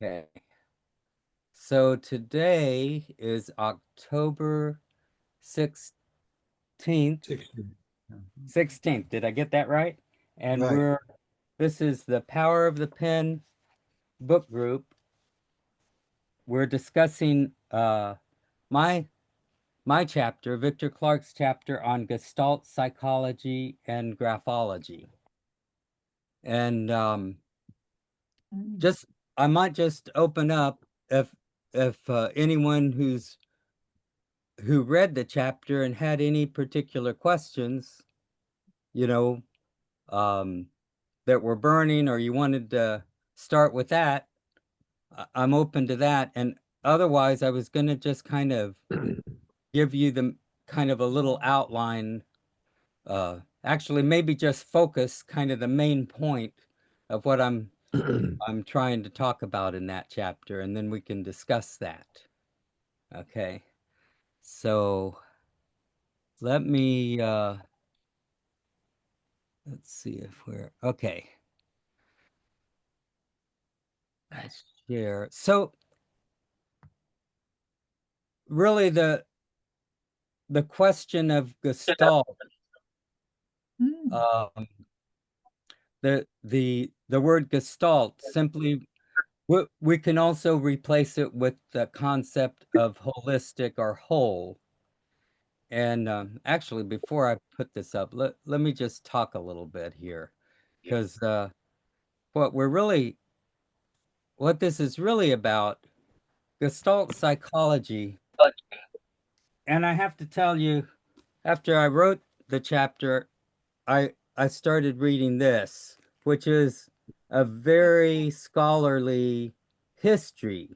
Okay. So today is October 16th. 16. 16th. Did I get that right? And Right. this is the Power of the Pen book group. We're discussing my my chapter, Victor Clark's chapter on Gestalt psychology and graphology. And just I might just open up if anyone who read the chapter and had any particular questions, you know, um, that were burning, or you wanted to start with that, I'm open to that. And otherwise, I was going to just kind of give you the kind of a little outline, actually, maybe just focus kind of the main point of what I'm trying to talk about in that chapter, and then we can discuss that. Okay. So let me let's see if we're okay. I'll share. So really the question of Gestalt, um, the word Gestalt simply we can also replace it with the concept of holistic or whole. And actually, before I put this up, let me just talk a little bit here, because what we're really what this is really about, Gestalt psychology. And I have to tell you, after I wrote the chapter, I started reading this, which is a very scholarly history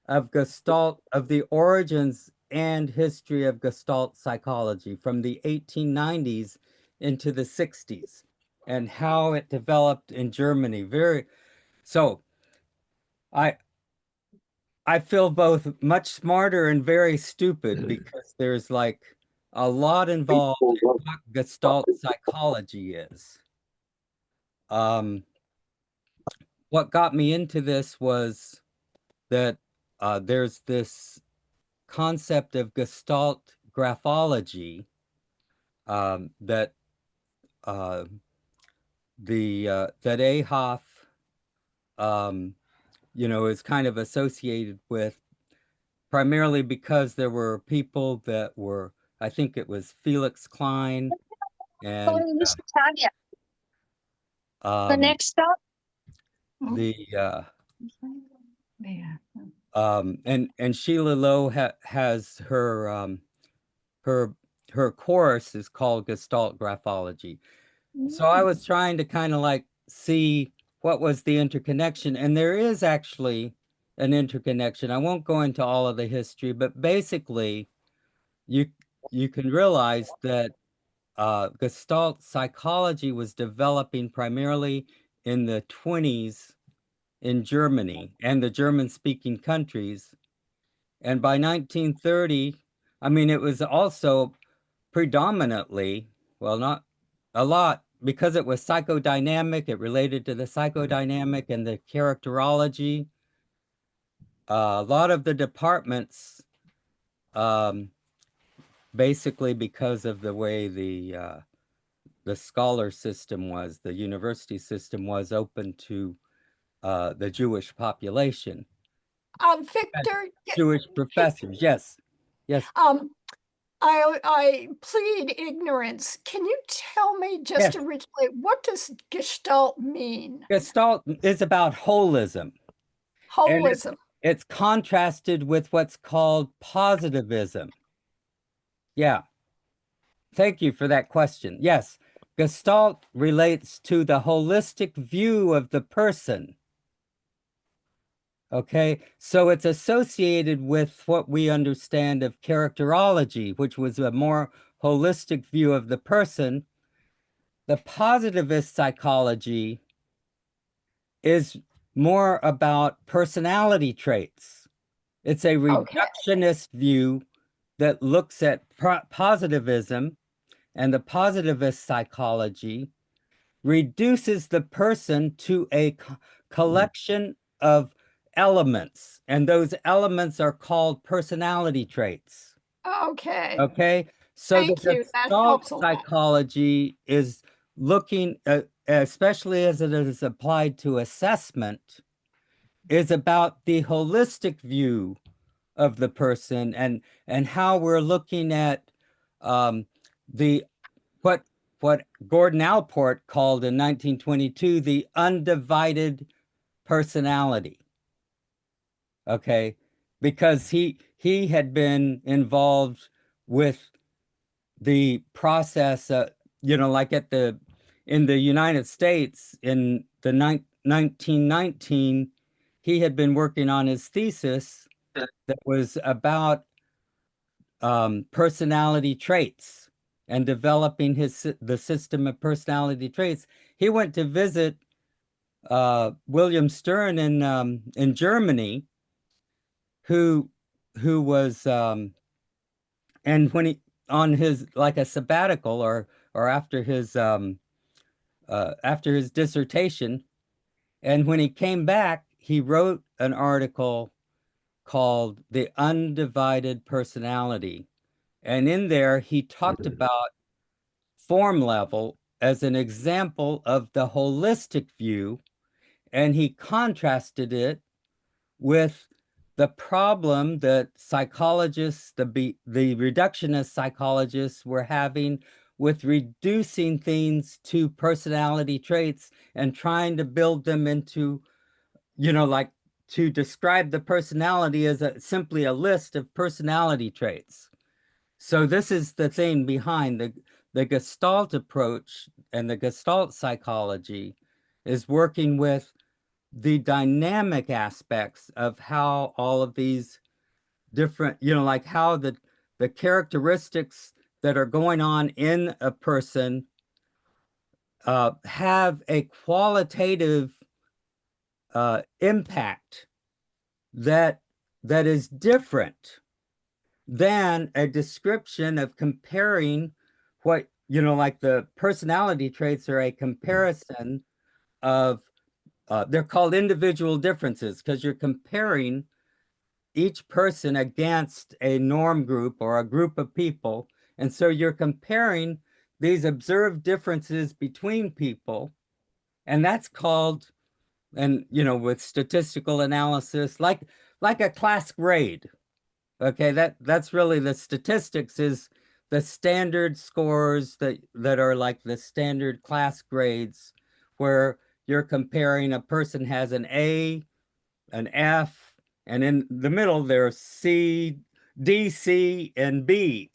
of Gestalt, of the origins and history of Gestalt psychology from the 1890s into the 60s, and how it developed in Germany. So I I feel both much smarter and very stupid because there's like a lot involved in what Gestalt psychology is. Um, what got me into this was that there's this concept of Gestalt graphology, that uh, the that Ahoff, um, is kind of associated with, primarily because there were people that were, I think it was Felix Klein and Calling Miss Tanya. The um, next stop? the Yeah. and Sheila Lowe has her her course is called Gestalt graphology. So I was trying to kind of like see what was the interconnection, and there is actually an interconnection. I won't go into all of the history, but basically you you can realize that Gestalt psychology was developing primarily in the 20s in Germany and the German-speaking countries. And by 1930, I mean, it was also predominantly, well, not a lot, because it was psychodynamic, it related to the psychodynamic and the characterology. A lot of the departments, um, basically because of the way the scholar system was, the university system was open to the Jewish population. Victor, Jewish professors, yes, yes, um, I plead ignorance. Can you tell me just yes. originally what does Gestalt mean? Gestalt is about holism, and Holism. it's contrasted with what's called positivism. Yeah, thank you for that question. Yes, Gestalt relates to the holistic view of the person. Okay, so it's associated with what we understand of characterology, which was a more holistic view of the person. The positivist psychology is more about personality traits. It's a Okay. reductionist view that looks at positivism, and the positivist psychology reduces the person to a collection of elements, and those elements are called personality traits. Okay. Okay, so Thank the you. That Gestalt helps a lot. psychology is looking, especially as it is applied to assessment, is about the holistic view of the person and how we're looking at the what Gordon Allport called in 1922 the undivided personality. Okay, because he had been involved with the process, like in the United States in the 1919, he had been working on his thesis that was about personality traits and developing the system of personality traits. He went to visit William Stern in Germany, who was and when he on his like a sabbatical or after his dissertation, and when he came back, he wrote an article called The Undivided Personality. And in there, he talked about form level as an example of the holistic view, and he contrasted it with the problem that psychologists, the reductionist psychologists were having with reducing things to personality traits and trying to build them into, like to describe the personality as simply a list of personality traits. So this is the thing behind the Gestalt approach, and the Gestalt psychology is working with the dynamic aspects of how all of these different, like how the characteristics that are going on in a person have a qualitative impact that is different than a description of comparing what, like the personality traits are a comparison of, they're called individual differences because you're comparing each person against a norm group or a group of people. And so you're comparing these observed differences between people. And that's called, and with statistical analysis, like a class grade. Okay, that's really the statistics is the standard scores that are like the standard class grades, where you're comparing a person has an A, an F, and in the middle there's C, D, C, and B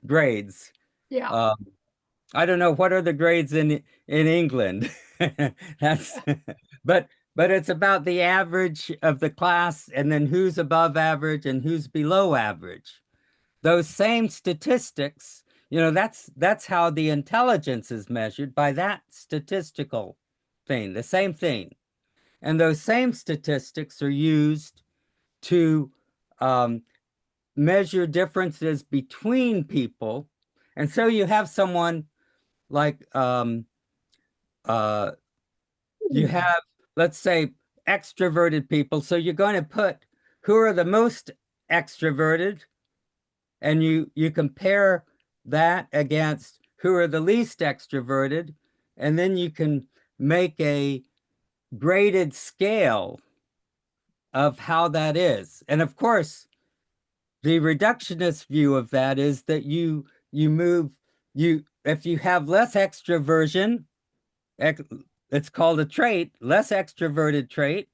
grades. Yeah. I don't know what are the grades in England. That's but it's about the average of the class and then who's above average and who's below average. Those same statistics, that's how the intelligence is measured, by that statistical thing, the same thing. And those same statistics are used to measure differences between people. And so you have someone like you have, let's say, extroverted people. So you're going to put who are the most extroverted, and you compare that against who are the least extroverted, and then you can make a graded scale of how that is. And of course, the reductionist view of that is that you if you have less extroversion, it's called a trait, less extroverted trait,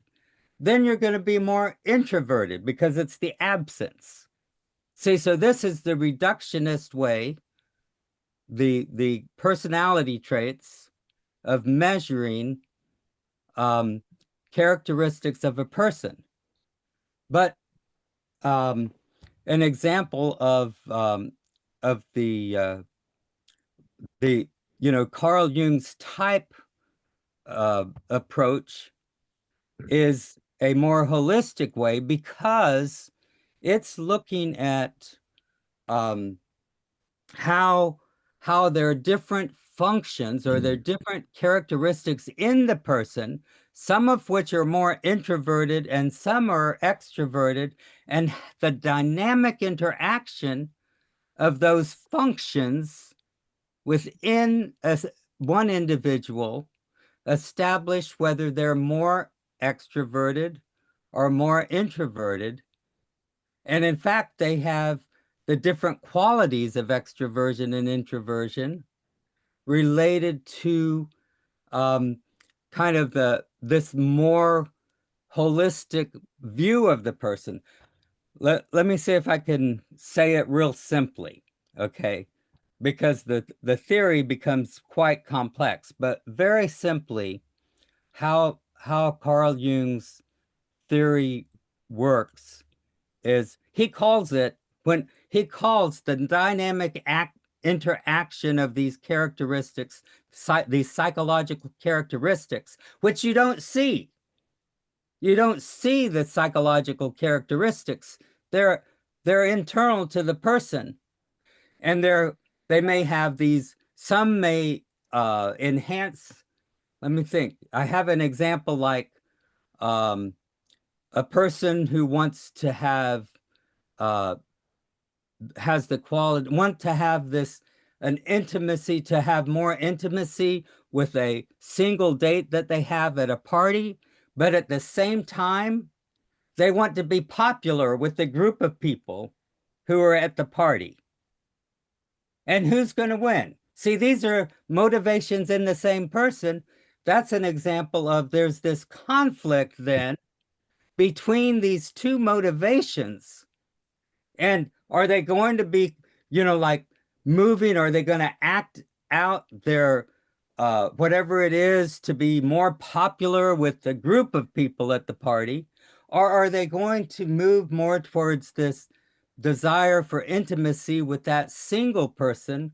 then you're going to be more introverted because it's the absence. See, so this is the reductionist way, the personality traits of measuring characteristics of a person. But an example of the Carl Jung's type approach is a more holistic way, because it's looking at how there are different functions or there are different characteristics in the person some of which are more introverted and some are extroverted, and the dynamic interaction of those functions within one individual establish whether they're more extroverted or more introverted. And in fact, they have the different qualities of extroversion and introversion related to kind of this more holistic view of the person. Let me see if I can say it real simply, okay? Because the theory becomes quite complex, but very simply, how Carl Jung's theory works is he calls it, when he calls the dynamic interaction of these characteristics, these psychological characteristics, which you don't see. You don't see the psychological characteristics. They're internal to the person, and they may have these. Some may enhance. Let me think. I have an example like a person who wants to have has the quality, want to have an intimacy, to have more intimacy with a single date that they have at a party, but at the same time, they want to be popular with the group of people who are at the party. And who's going to win? See, these are motivations in the same person. That's an example of there's this conflict then between these two motivations. And are they going to be, like moving? Are they going to act out their whatever it is to be more popular with the group of people at the party? Or are they going to move more towards this desire for intimacy with that single person?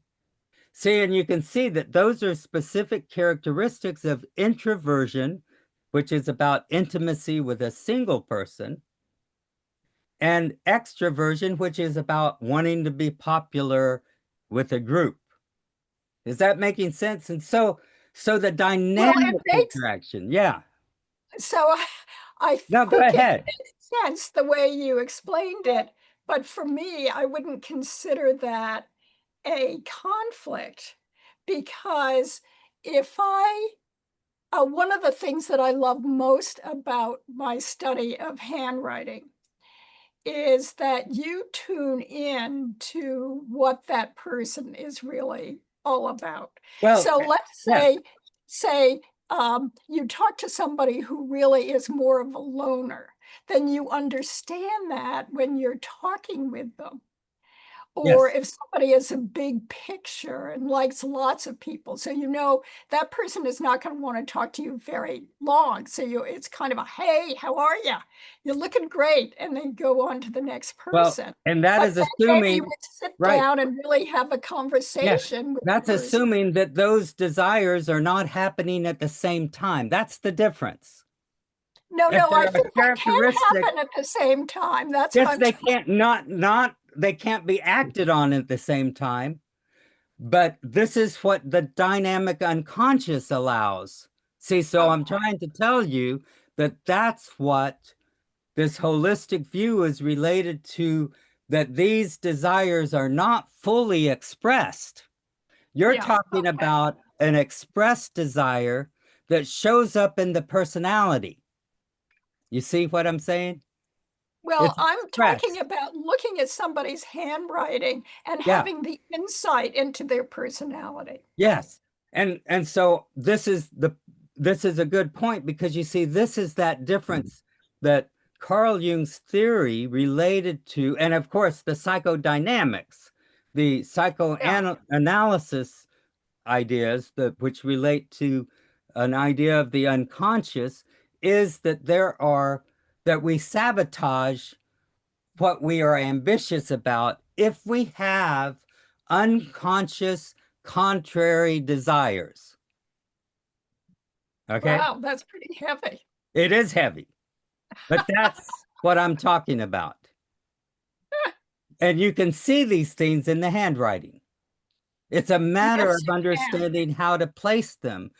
See, and you can see that those are specific characteristics of introversion, which is about intimacy with a single person, and extroversion, which is about wanting to be popular with a group. Is that making sense? And so the dynamic interaction, yeah. So I No, go think it ahead. makes sense the way you explained it, but for me, I wouldn't consider that a conflict, because if one of the things that I love most about my study of handwriting is that you tune in to what that person is really all about. Well, so let's yeah. say you talk to somebody who really is more of a loner, then you understand that when you're talking with them. Or Yes. if somebody is a big picture and likes lots of people, so that person is not going to want to talk to you very long. So it's kind of a, hey, how are you? You're looking great, and then go on to the next person. Well, and that But is then assuming maybe you would sit right. down and really have a Yes, conversation with that's the person. assuming that those desires are not happening at the same time. That's the difference. No, If there I are think that can characteristics- happen at the same time. That's what Yes, I'm they can't they can't be acted on at the same time. But this is what the dynamic unconscious allows. See, so I'm trying to tell you that that's what this holistic view is related to, that these desires are not fully expressed. You're talking about an expressed desire that shows up in the personality. You see what I'm saying? Well, It's I'm expressed. talking about looking at somebody's handwriting and Yeah. having the insight into their personality. Yes. And so this is a good point, because you see, this is that difference that Carl Jung's theory related to, and of course the psychodynamics, the psychoanalysis ideas which relate to an idea of the unconscious, is that that we sabotage what we are ambitious about if we have unconscious contrary desires. Okay? Wow, that's pretty heavy. It is heavy, but that's what I'm talking about. And you can see these things in the handwriting. It's a matter Yes, of you can. understanding how to place them,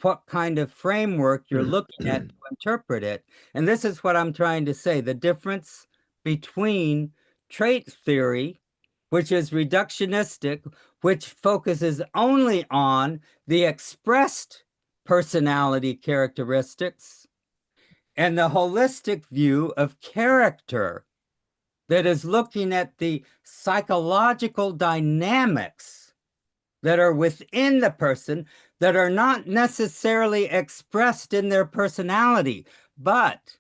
what kind of framework you're looking at to interpret it. And this is what I'm trying to say. The difference between trait theory, which is reductionistic, which focuses only on the expressed personality characteristics, and the holistic view of character that is looking at the psychological dynamics that are within the person that are not necessarily expressed in their personality, but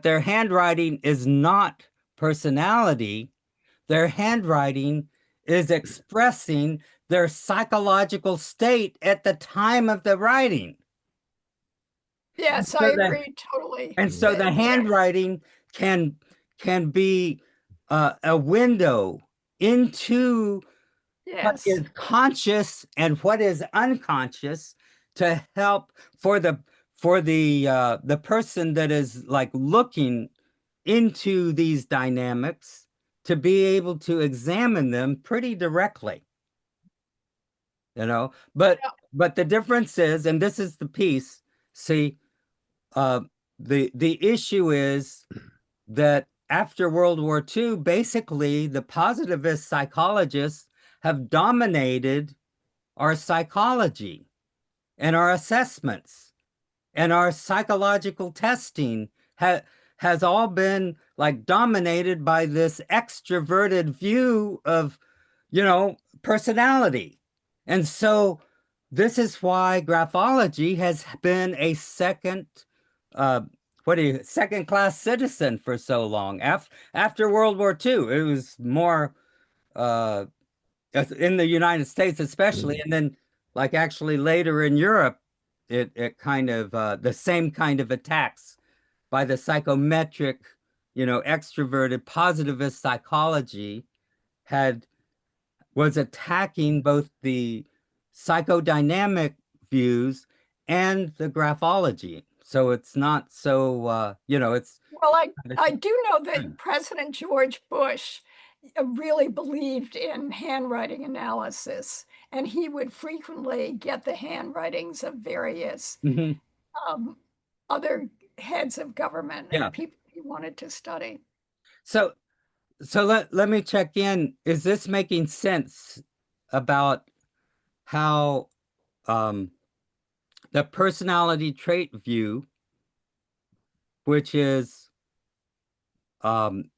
their handwriting is not personality. Their handwriting is expressing their psychological state at the time of the writing. Yes, So I the- agree totally. And so the handwriting can be a window into what Yes, is conscious and what is unconscious to help for the person that is like looking into these dynamics to be able to examine them pretty directly, you know. But Yeah. but the difference is, and this is the piece, see, uh the issue is that after World War II, basically the positivist psychologists have dominated our psychology and our assessments, and our psychological testing has all been like dominated by this extroverted view of, personality. And so this is why graphology has been a uh, second class citizen for so long. After World War II, it was more uh, in the United States, especially, and then like actually later in Europe, it kind of the same kind of attacks by the psychometric, extroverted positivist psychology had was attacking both the psychodynamic views and the graphology. So it's not so, it's. well, I do know that President George Bush really believed in handwriting analysis, and he would frequently get the handwritings of various Mhm. other heads of government Yeah. and people he wanted to study. So let me check in. Is this making sense about how the personality trait view, which is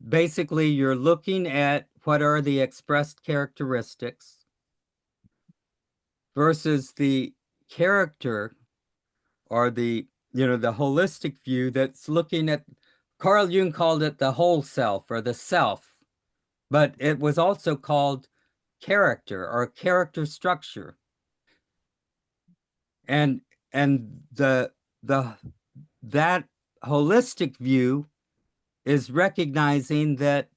basically you're looking at what are the expressed characteristics versus the character, or the holistic view that's looking at, Carl Jung called it the whole self or the self, but it was also called character or character structure. And the that holistic view is recognizing that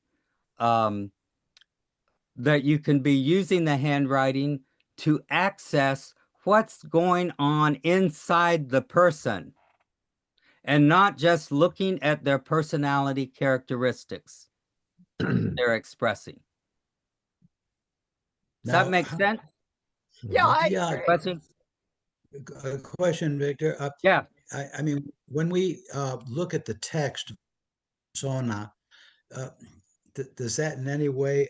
that you can be using the handwriting to access what's going on inside the person and not just looking at their personality characteristics they're expressing. Does that Now, make sense? Yeah, I Yeah. agree. Questions? A question, Victor. Yeah. I mean, when we look at the text persona, does that in any way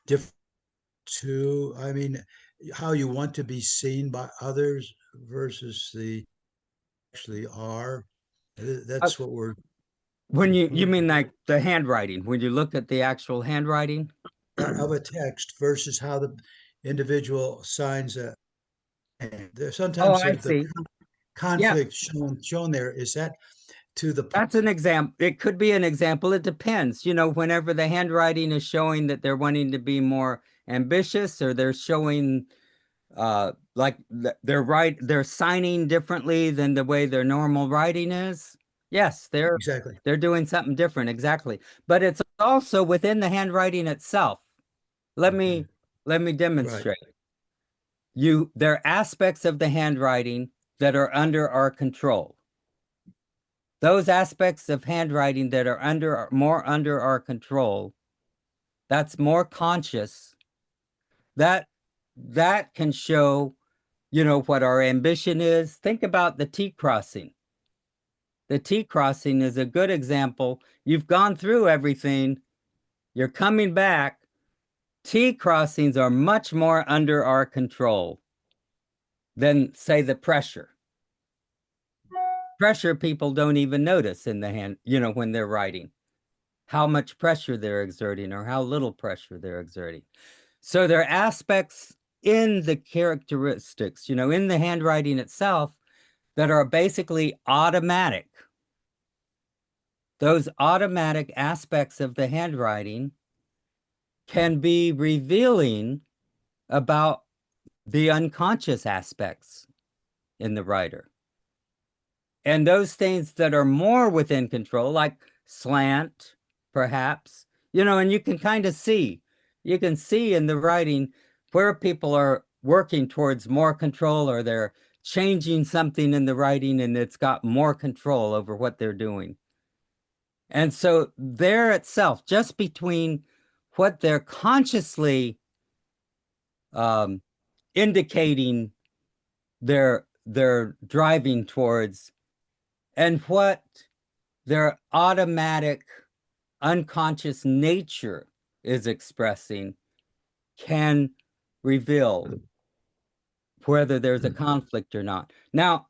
differ to, I mean, how you want to be seen by others versus the actually are? That's what we're When you mean like the handwriting, when you look at the actual handwriting? of a text versus how the individual signs a. Oh, Sometimes I the see. conflict shown there is that to the That's an example. It could be an example. It depends. Whenever the handwriting is showing that they're wanting to be more ambitious, or they're showing like they're signing differently than the way their normal writing is. Yes, exactly. they're doing something different, exactly. But it's also within the handwriting itself. Let me demonstrate. There are aspects of the handwriting that are under our control. Those aspects of handwriting that are more under our control, that's more conscious, that that can show, you know, what our ambition is. Think about the T crossing. The T crossing is a good example. You've gone through everything, you're coming back. T crossings are much more under our control than, say, the pressure. Pressure people don't even notice in the hand, you know, when they're writing, how much pressure they're exerting or how little pressure they're exerting. So there are aspects in the characteristics, you know, in the handwriting itself that are basically automatic. Those automatic aspects of the handwriting can be revealing about the unconscious aspects in the writer. And those things that are more within control, like slant, perhaps, you know, and you can kind of see, you can see in the writing where people are working towards more control, or they're changing something in the writing and it's got more control over what they're doing. And so there itself, just between what they're consciously indicating they're driving towards and what their automatic unconscious nature is expressing, can reveal whether there's a conflict or not. Now,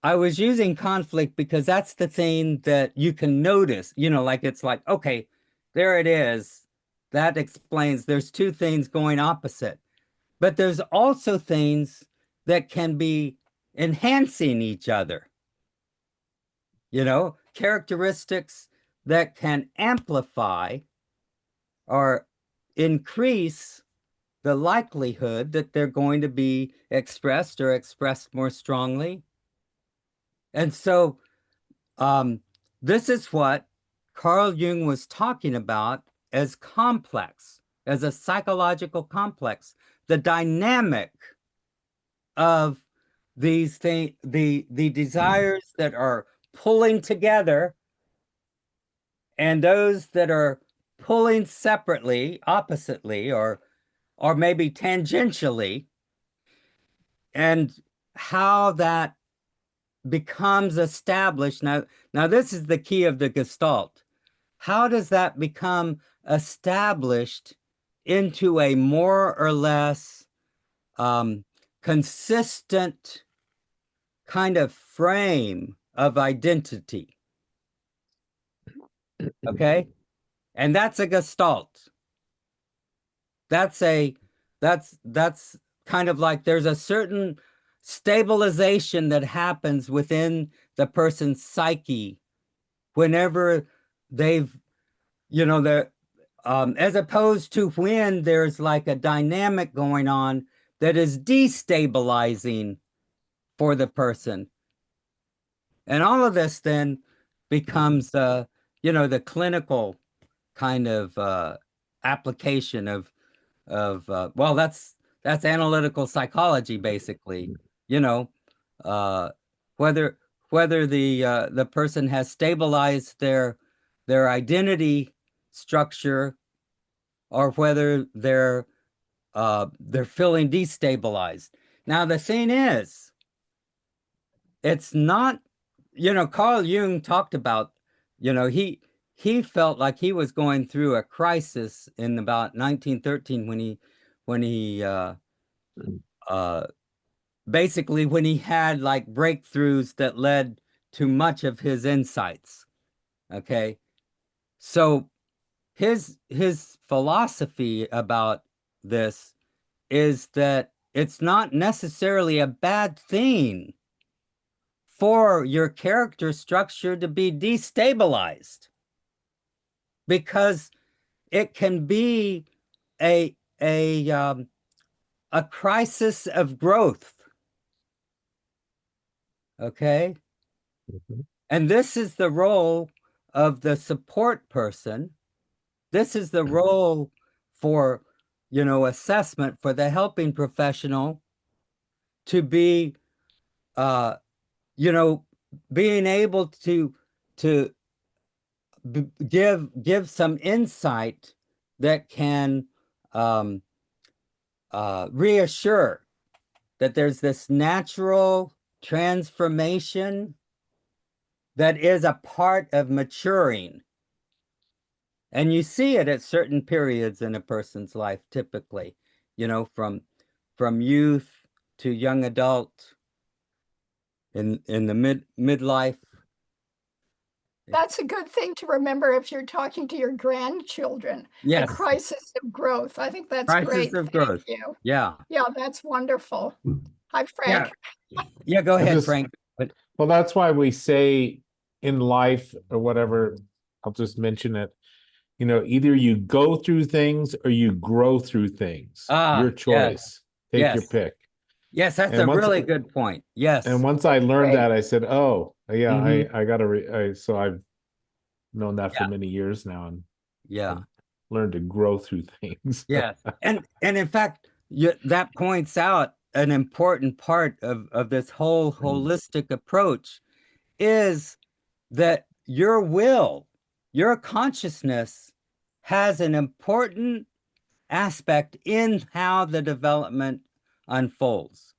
I was using conflict because that's the thing that you can notice, you know, like it's like, okay, there it is. That explains there's two things going opposite. But there's also things that can be enhancing each other. You know, characteristics that can amplify or increase the likelihood that they're going to be expressed or expressed more strongly. And so this is what Carl Jung was talking about as complex, as a psychological complex, the dynamic of these things, the desires that are pulling together and those that are pulling separately, oppositely, or maybe tangentially, and how that becomes established. Now this is the key of the Gestalt. How does that become established into a more or less consistent kind of frame of identity? Okay? And that's a Gestalt. That's kind of like there's a certain stabilization that happens within the person's psyche whenever they've, you know, they're as opposed to when there's like a dynamic going on that is destabilizing for the person. And all of this then becomes, you know, the clinical kind of application of well, that's analytical psychology, basically. You know, whether the person has stabilized their identity structure or whether they're feeling destabilized. Now the thing is, it's not, you know, Carl Jung talked about, you know, he felt like he was going through a crisis in about 1913 when he basically when he had like breakthroughs that led to much of his insights. Okay, so his philosophy about this is that it's not necessarily a bad thing for your character structure to be destabilized, because it can be a crisis of growth. Okay? And this is the role of the support person. This is the role for, you know, assessment for the helping professional to be, you know, being able to give some insight that can reassure that there's this natural transformation that is a part of maturing. And you see it at certain periods in a person's life, typically, you know, from youth to young adult, in the midlife. That's a good thing to remember if you're talking to your grandchildren. A Yes, crisis of growth. I think that's crisis great. of Thank growth. you. Yeah. Yeah, that's wonderful. Hi, Yeah. Frank. Yeah, go I ahead, just- Frank. But Well, that's why we say in life or whatever, I'll just mention it. You know, either you go through things or you grow through things. Your yes. choice. Take your Yes. pick. Yes, that's And a once- really good point. Yes. And once I learned Great. that, I said, "Oh, yeah, Mhm. I gotta." So I've known that for Yeah. many years now, and Yeah. I've learned to grow through things. Yes. And in fact, that points out an important part of this whole holistic approach is that your will, your consciousness has an important aspect in how the development unfolds.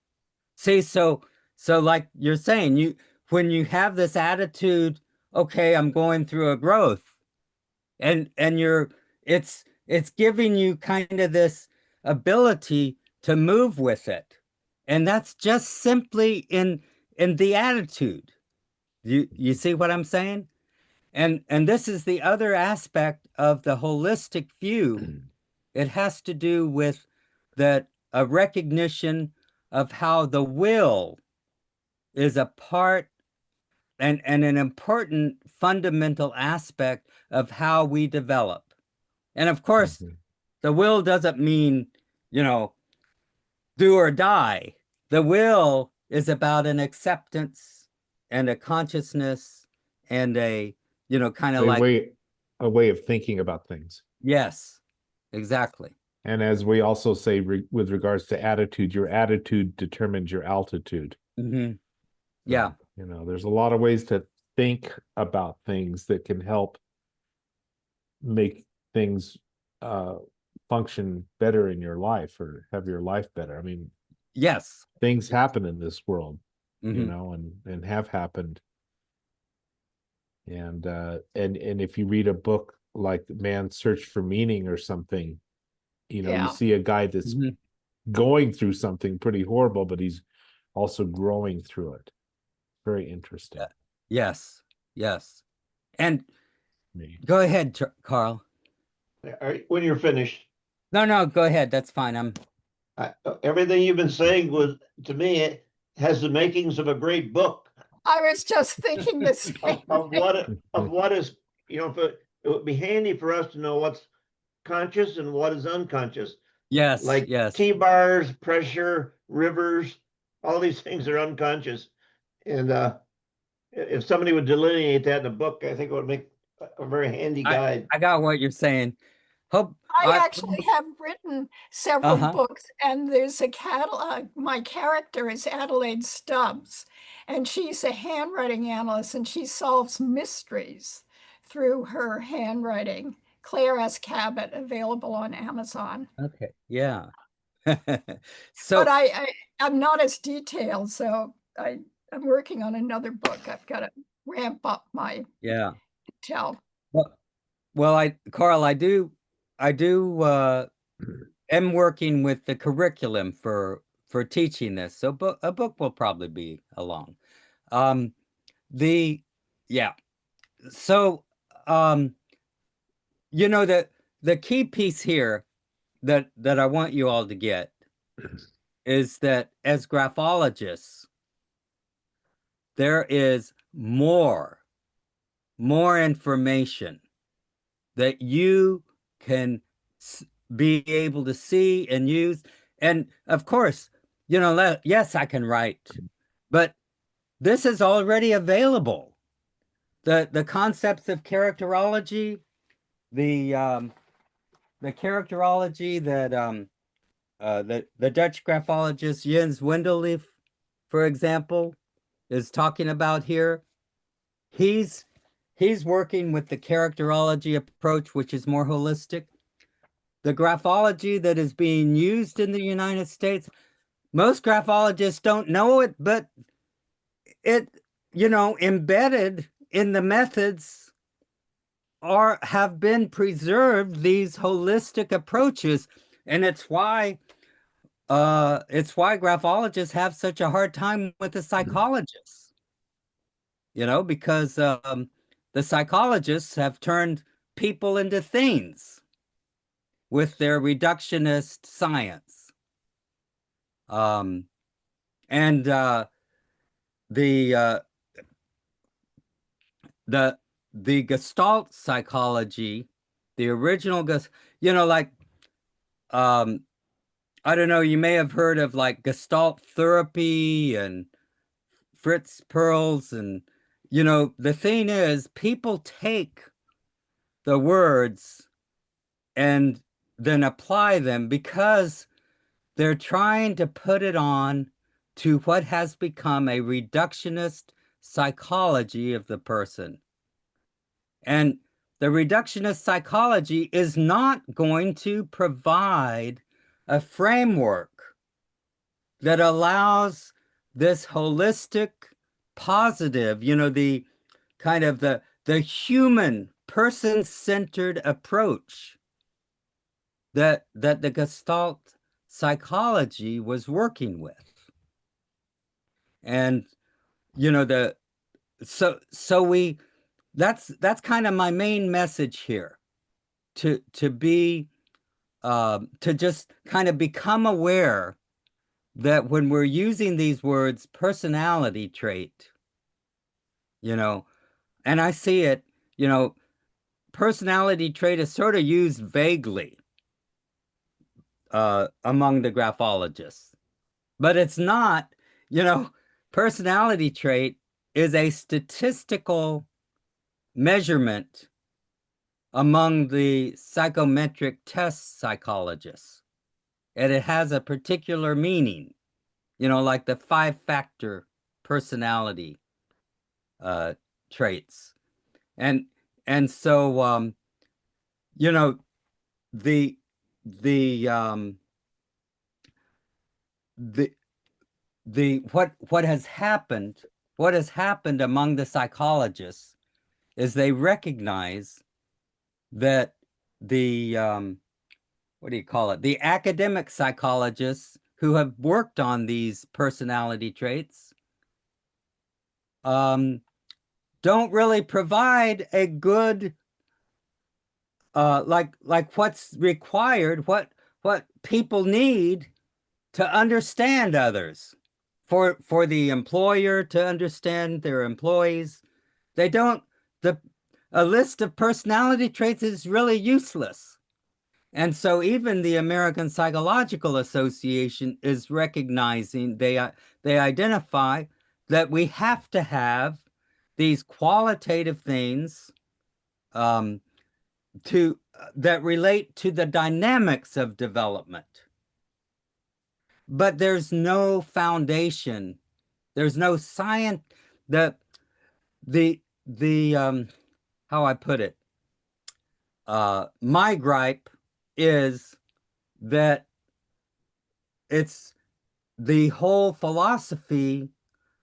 See, so like you're saying, when you have this attitude, okay, I'm going through a growth, and it's giving you kind of this ability to move with it. And that's just simply in the attitude. You see what I'm saying? And this is the other aspect of the holistic view. It has to do with that a recognition of how the will is a part and an important fundamental aspect of how we develop. And of course, Mhm. the will doesn't mean, you know, do or die. The will is about an acceptance and a consciousness and a, you know, kind of A like, way of thinking about things. yes, exactly. And as we also say with regards to attitude, your attitude determines your altitude. Hmm. Yeah. You know, there's a lot of ways to think about things that can help make things function better in your life or have your life better. I mean, Yes. things happen in this world, you Mhm. know, and have happened. And if you read a book like Man's Search for Meaning or something, you know, Yeah. you see a guy that's Mhm. going through something pretty horrible, but he's also growing through it. Very interesting. Yes. Yes. And Me. go ahead, Carl. When you're finished, No, go ahead. That's fine. everything you've been saying was, to me, it has the makings of a great book I was just thinking the same. of what is, you know, it would be handy for us to know what's conscious and what is unconscious. Yes. Like Yes. T-bars, pressure, rivers, all these things are unconscious. And if somebody would delineate that in a book, I think it would make a very handy guide. I got what you're saying. Hope I actually have written several Uh-huh. books, and there's a catalog. My character is Adelaide Stubbs, and she's a handwriting analyst, and she solves mysteries through her handwriting. Claire S. Cabot, available on Amazon. Okay. Yeah. But So I'm not as detailed, so I'm working on another book. I've got to ramp up my yeah. tell. Well, Carl, I do am working with the curriculum for teaching this. So a book will probably be along. Yeah. So you know, the key piece here that I want you all to get is that as graphologists, there is more information that you can be able to see and use. And of course, you know, yes, I can write, but this is already available. The concepts of characterology, the characterology that the Dutch graphologist Jens Wendelleef, for example, is talking about here. He's working with the characterology approach, which is more holistic. the graphology that is being used in the United States, most graphologists don't know it, but it, embedded in the methods have been preserved, these holistic approaches. And it's why graphologists have such a hard time with the psychologists, because the psychologists have turned people into things with their reductionist science. And the Gestalt psychology, the original I don't know, you may have heard of like Gestalt therapy and Fritz Perls, and the thing is, people take the words and then apply them because they're trying to put it on to what has become a reductionist psychology of the person. And the reductionist psychology is not going to provide a framework that allows this holistic, positive, the kind of the human, person-centered approach that the Gestalt psychology was working with. And that's kind of my main message here, to just kind of become aware that when we're using these words, personality trait, and I see it, personality trait is sort of used vaguely among the graphologists, but it's not. Personality trait is a statistical measurement among the psychometric test psychologists, and it has a particular meaning, like the 5-factor personality traits. And so what has happened among the psychologists is they recognize that the the academic psychologists who have worked on these personality traits don't really provide a good like what's required, what people need to understand others, for the employer to understand their employees. They don't. A list of personality traits is really useless. And so even the American Psychological Association is recognizing, they identify that we have to have these qualitative things that relate to the dynamics of development. But there's no foundation. There's no science. How I put it, my gripe is that it's the whole philosophy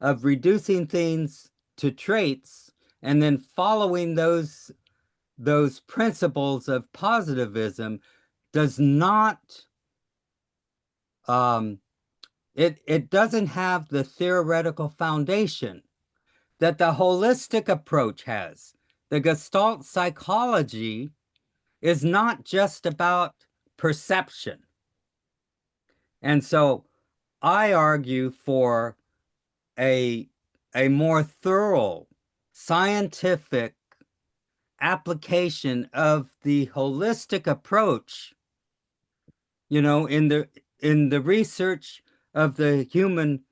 of reducing things to traits and then following those principles of positivism does not, it doesn't have the theoretical foundation that the holistic approach has. The Gestalt psychology is not just about perception. And so I argue for a more thorough scientific application of the holistic approach, in the research of the human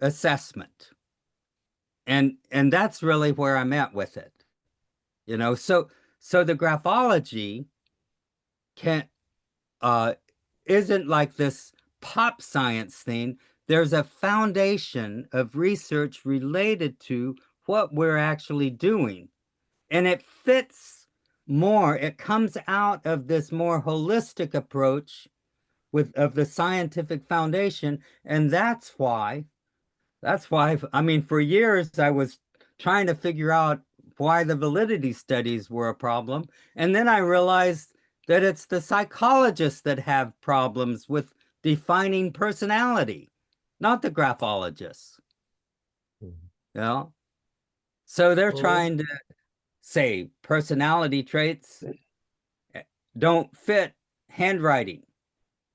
assessment. And that's really where I'm at with it. So the graphology isn't like this pop science thing. There's a foundation of research related to what we're actually doing. And it fits more, it comes out of this more holistic approach of the scientific foundation. And that's why, I mean, for years I was trying to figure out why the validity studies were a problem. And then I realized that it's the psychologists that have problems with defining personality, not the graphologists. Mhm. You know? So they're Oh. trying to say personality traits don't fit handwriting.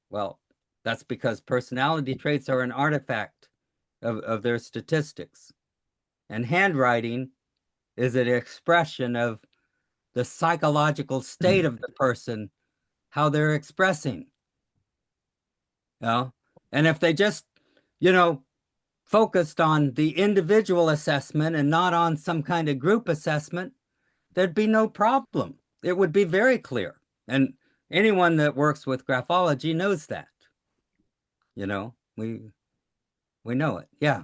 Well, that's because personality traits are an artifact of their statistics. And handwriting is an expression of the psychological state of the person, how they're expressing. You know? And if they just, focused on the individual assessment and not on some kind of group assessment, there'd be no problem. It would be very clear. And anyone that works with graphology knows that. We know it. Yeah.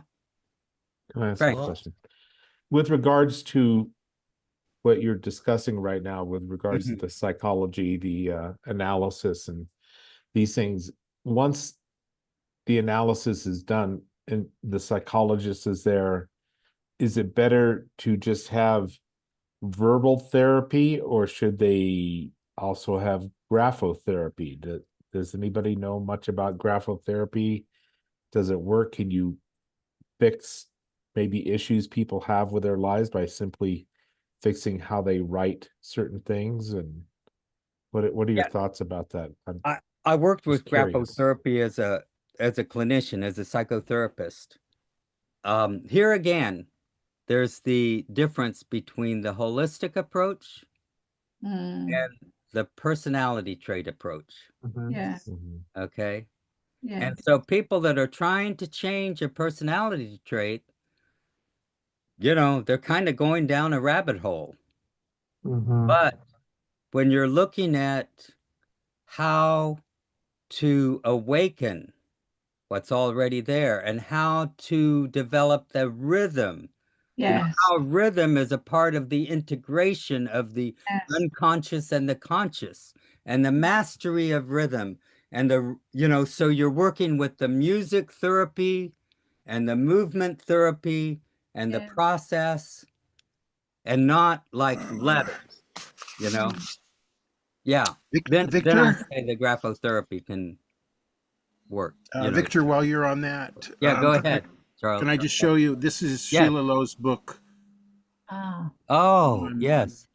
Can I ask Right. a question? With regards to what you're discussing right now, with regards to the psychology, the analysis, and these things, once the analysis is done and the psychologist is there, is it better to just have verbal therapy, or should they also have graphotherapy? Does anybody know much about graphotherapy? Does it work? Can you fix maybe issues people have with their lives by simply fixing how they write certain things? And what are your Yeah. thoughts about that? I worked with Just curious. graphotherapy as a clinician, as a psychotherapist. Here again, there's the difference between the holistic approach Mm, and the personality trait approach. yeah, Mhm. Okay. yeah. And so people that are trying to change a personality trait, they're kind of going down a rabbit hole. But when you're looking at how to awaken what's already there and how to develop the rhythm, Yes, how rhythm is a part of the integration of the yes, unconscious and the conscious, and the mastery of rhythm, and so you're working with the music therapy and the movement therapy and the Yeah. process, and not like letters, yeah. Then I Victor, say the graphotherapy can work. Victor, while you're on that, Yeah, go ahead, Charles. can I just show you? This is Yes. Sheila Lowe's book. ah, Oh, yes.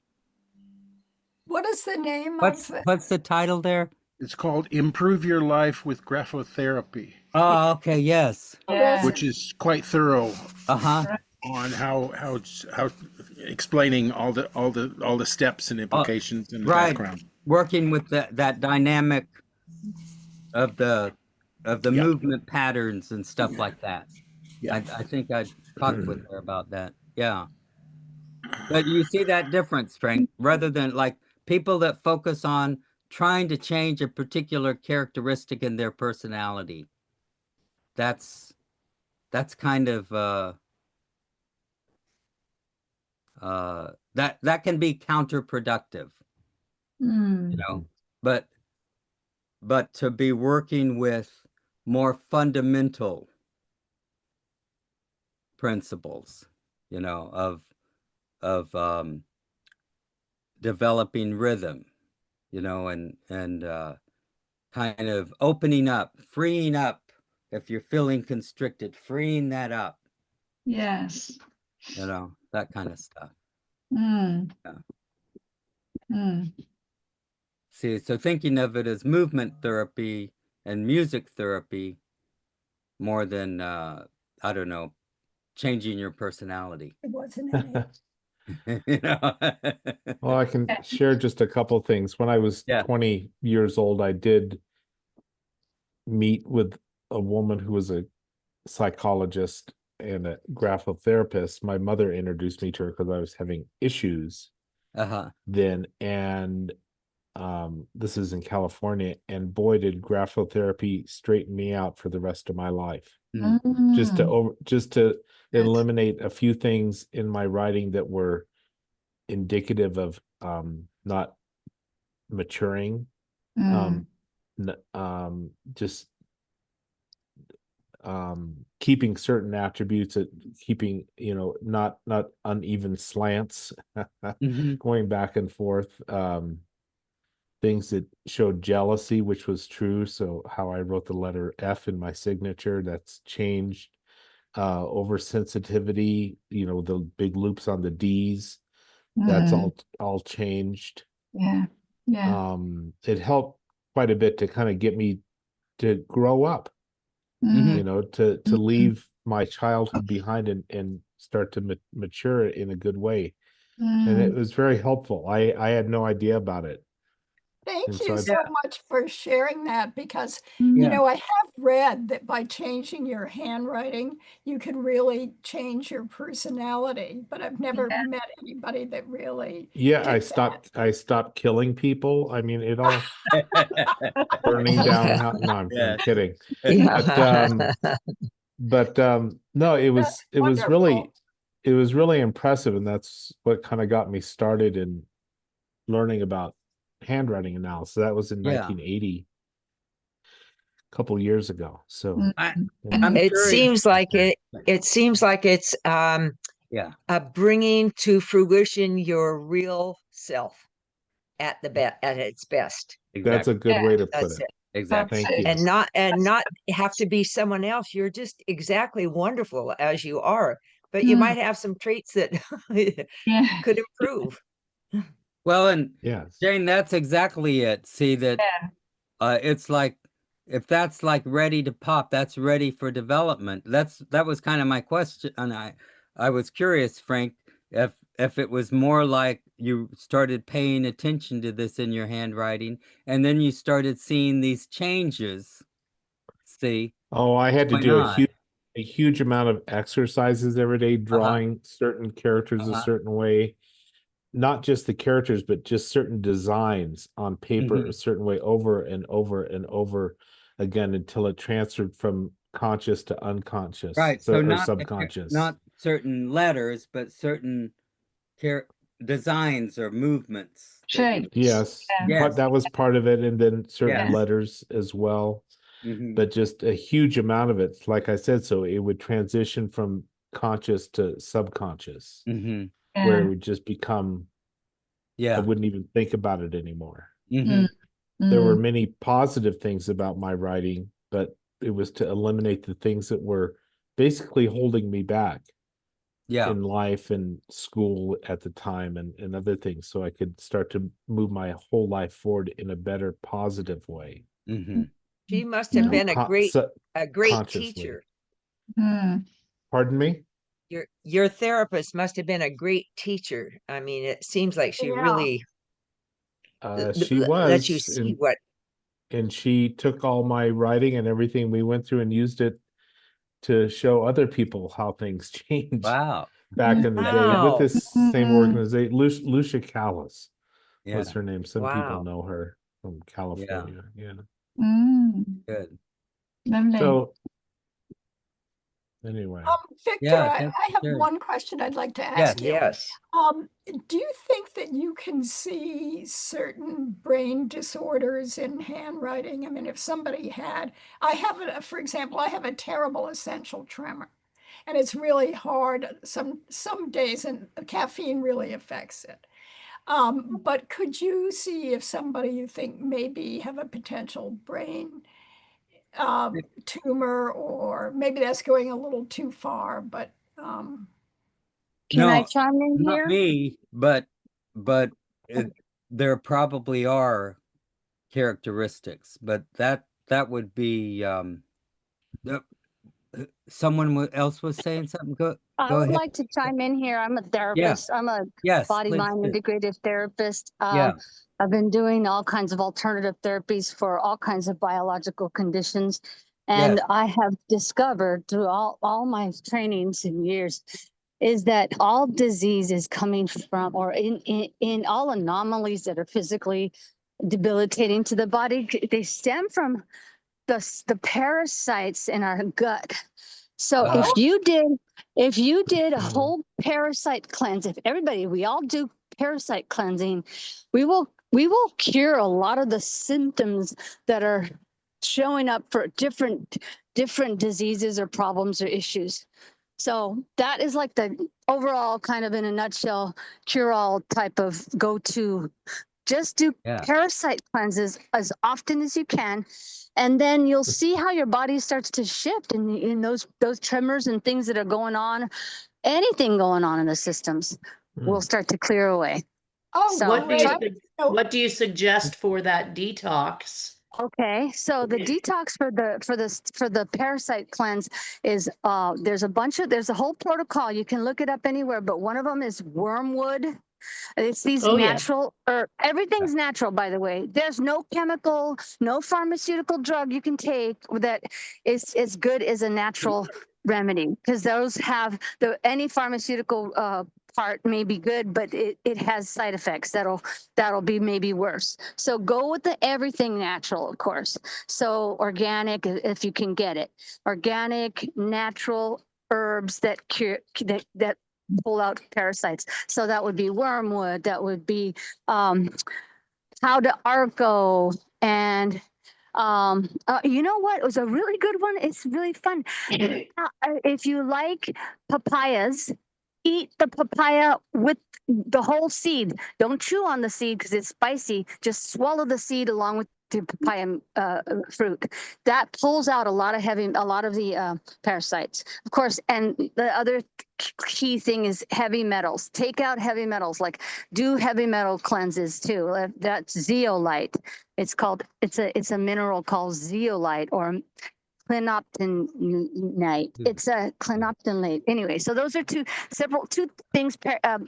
What is the name What's of it? what's the title there? It's called "Improve Your Life with Graphotherapy," Oh, okay, yes. yeah, which is quite thorough Uh-huh. on how explaining all the steps and implications and the Right. background. Working with that dynamic of the Yeah. movement patterns and stuff like that. Yeah. I think I talked with her about that. Yeah. But you see that difference, Frank, rather than like people that focus on trying to change a particular characteristic in their personality. That's kind of that can be counterproductive, mm, but to be working with more fundamental principles, of developing rhythm, and kind of opening up, freeing up. If you're feeling constricted, freeing that up, yes, that kind of stuff. mm, Yeah. mm, See, so thinking of it as movement therapy and music therapy more than I don't know, changing your personality. It wasn't any. Well, I can share just a couple things. When I was Yeah. 20 years old, I did meet with a woman who was a psychologist and a graphotherapist. My mother introduced me to her because I was having issues Uh-huh. then, and this is in California, and boy, did graphotherapy straighten me out for the rest of my life. Just to mm, just to Good. eliminate a few things in my writing that were indicative of not maturing, mm, just keeping certain attributes, keeping, not uneven slants, Mhm. going back and forth, things that showed jealousy, which was true. So how I wrote the letter F in my signature, that's changed. Oversensitivity, the big loops on the D's, that's mm, all changed. yeah, yeah. It helped quite a bit to kind of get me to grow up, Mm, to Mhm. leave my childhood behind and start to mature in a good way. And it mm, was very helpful. I had no idea about it. Thank And so you I, so much for sharing that because, mm, I have read that by changing your handwriting, you can really change your personality, but I've never met anybody that really yeah, did that. I stopped killing people. I mean, it all burning down. No, I'm Yes. kidding. Yeah. But no, it That's was wonderful. really impressive, and that's what kind of got me started in learning about handwriting analysis. That was in Yeah. 1980, a couple years ago. So mm, I, mm. I'm It curious. seems like it seems like it's Yeah. bringing to fruition your real self at its best. that's a Exactly. good way to put That's it. it. Exactly. Thank you. And not have to be someone else. You're just exactly wonderful as you are, but you Mm. might have some traits that Yeah, could improve. Well, and Yes. Jane, that's exactly it. See that it's like if that's like ready to pop, that's ready for development. That was kind of my question, and I was curious, Frank, if it was more like you started paying attention to this in your handwriting, and then you started seeing these changes. See, Oh, I had to why do not? a huge amount of exercises every day, drawing certain characters a Uh-huh. certain way. Not just the characters, but just certain designs on paper Mhm. a certain way over and over and over again until it transferred from conscious to unconscious, Right. so So or not subconscious. not certain letters, but certain designs or movements. shape. Yes, Yeah. Yes. that was part of it, and then certain Yes. letters as well. Mhm. But just a huge amount of it, like I said, so it would transition from conscious to subconscious, Mhm. where it Yeah. would just become, I Yeah. wouldn't even think about it anymore. Mhm. There were Mm, many positive things about my writing, but it was to eliminate the things that were basically holding me back Yeah. in life and school at the time, and other things, so I could start to move my whole life forward in a better positive way. Mhm. She must You have know, been a great consciously. teacher. mm, Pardon me? Your therapist must have been a great teacher. I mean, it seems like she Yeah. really She lets you was, see what. and she took all my writing and everything we went through and used it to show other people how things changed Wow. back in the day with Wow. this same mm, organization. Lucia Callis Yeah. was her name. Some people Wow. know her from California. Yeah. mm. Good. Lovely. So anyway, Victor, Yeah, I that's have good. one question I'd like to Yes. ask you. Yes. Do you think that you can see certain brain disorders in handwriting? I mean, if somebody had, for example, I have a terrible essential tremor, and it's really hard some days, and caffeine really affects it. But could you see if somebody you think maybe have a potential brain tumor, or maybe that's going a little too far, but Can I No, chime in not here? me, but there probably are characteristics, but that would be the- someone else was saying something. Go I go would ahead. like to chime in here. I'm a Yeah. therapist. I'm a Yes, body please mind do. integrative therapist. Yeah. I've been doing all kinds of alternative therapies for all kinds of biological conditions. And Yes. I have discovered through all my trainings and years is that all disease is coming from, or in all anomalies that are physically debilitating to the body, they stem from the parasites in our gut. So Oh. if you did a whole parasite cleanse, if everybody, we all do parasite cleansing, we will cure a lot of the symptoms that are showing up for different diseases or problems or issues. So that is like the overall kind of in a nutshell cure-all type of go-to. Just do Yeah. parasite cleanses as often as you can, and then you'll see how your body starts to shift in those tremors and things that are going on, anything going on in the systems will start to clear away. Oh, So- What do great. you, So- what do you suggest for that detox? Okay, so the detox for the parasite cleanse is there's a whole protocol. You can look it up anywhere, but one of them is wormwood. It's these Oh, yeah. natural, or everything's natural, by the way. There's no chemical, no pharmaceutical drug you can take that is as good as a natural remedy, because those have any pharmaceutical part may be good, but it has side effects that'll be maybe worse. So go with the everything natural, of course. So organic, if you can get it, organic, natural herbs that cure that pull out parasites. So that would be wormwood, that would be Pau d'Arco, and you know what? It was a really good one. It's really fun. If you like papayas, eat the papaya with the whole seed. Don't chew on the seed because it's spicy. Just swallow the seed along with the papaya fruit. That pulls out a lot of the parasites, of course. And the other key thing is heavy metals. Take out heavy metals, like do heavy metal cleanses too. That's zeolite. It's a mineral called zeolite or clinoptonite. It's a clinoptonate. Anyway, so those are two things.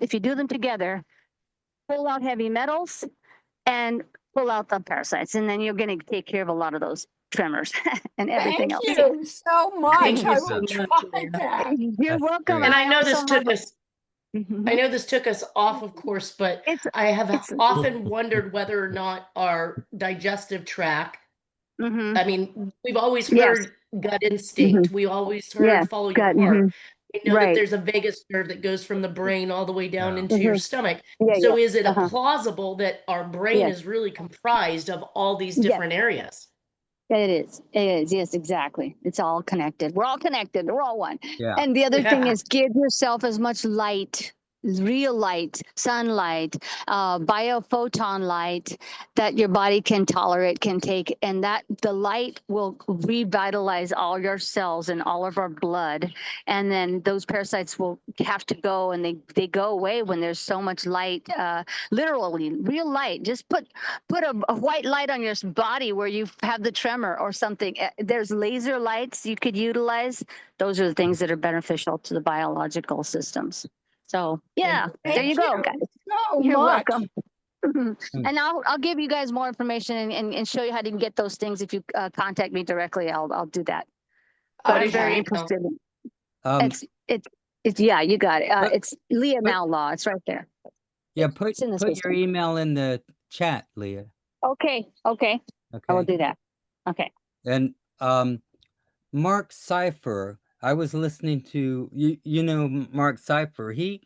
If you do them together, pull out heavy metals and pull out the parasites, and then you're going to take care of a lot of those tremors and everything else. Thank you so much. Thank you I so will much, try Leah. that. You're That's welcome. great. And I know this also took have- us, I know this took us off of course, but I have it's- often wondered whether or not our digestive tract, Mhm. I mean, we've always Yes. heard gut instinct. We always heard Yeah, follow your gut, heart. mhm. We know that Right. there's a vagus nerve that goes from the brain all the way down Yeah. into your Mhm. stomach. Yeah, So yeah. is it Uh-huh. a plausible that our brain Yes. is really comprised of all these Yes. different areas? It is. It is. Yes, exactly. It's all connected. We're all connected. We're all one. Yeah. And the other thing Yeah. is give yourself as much light, real light, sunlight, biophoton light that your body can tolerate, can take. And that the light will revitalize all your cells and all of our blood. And then those parasites will have to go, and they go away when there's so much light, literally real light. Just put a white light on your body where you have the tremor or something. There's laser lights you could utilize. Those are the things that are beneficial to the biological systems. So yeah, there Thank you go, guys. so You're much. welcome. And I'll give you guys more information and show you how to get those things. If you contact me directly, I'll do that. But I'm very Okay. interested. Um, It's yeah, you got it. but- It's Leah Mallaw. It's right there. yeah, It's in the put your system. email in the chat, Leah. Okay. I will Okay. do that. Okay. And Mark Cypher, I was listening to you know Mark Cypher. He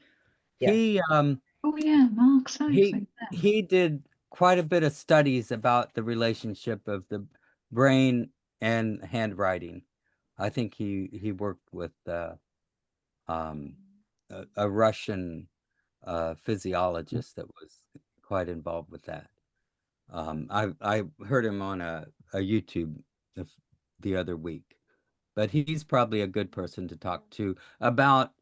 Oh yeah, Mark Sykes. he did quite a bit of studies about the relationship of the brain and handwriting. I think he worked with a Russian physiologist that was quite involved with that. I heard him on a YouTube the other week, but he's probably a good person to talk to about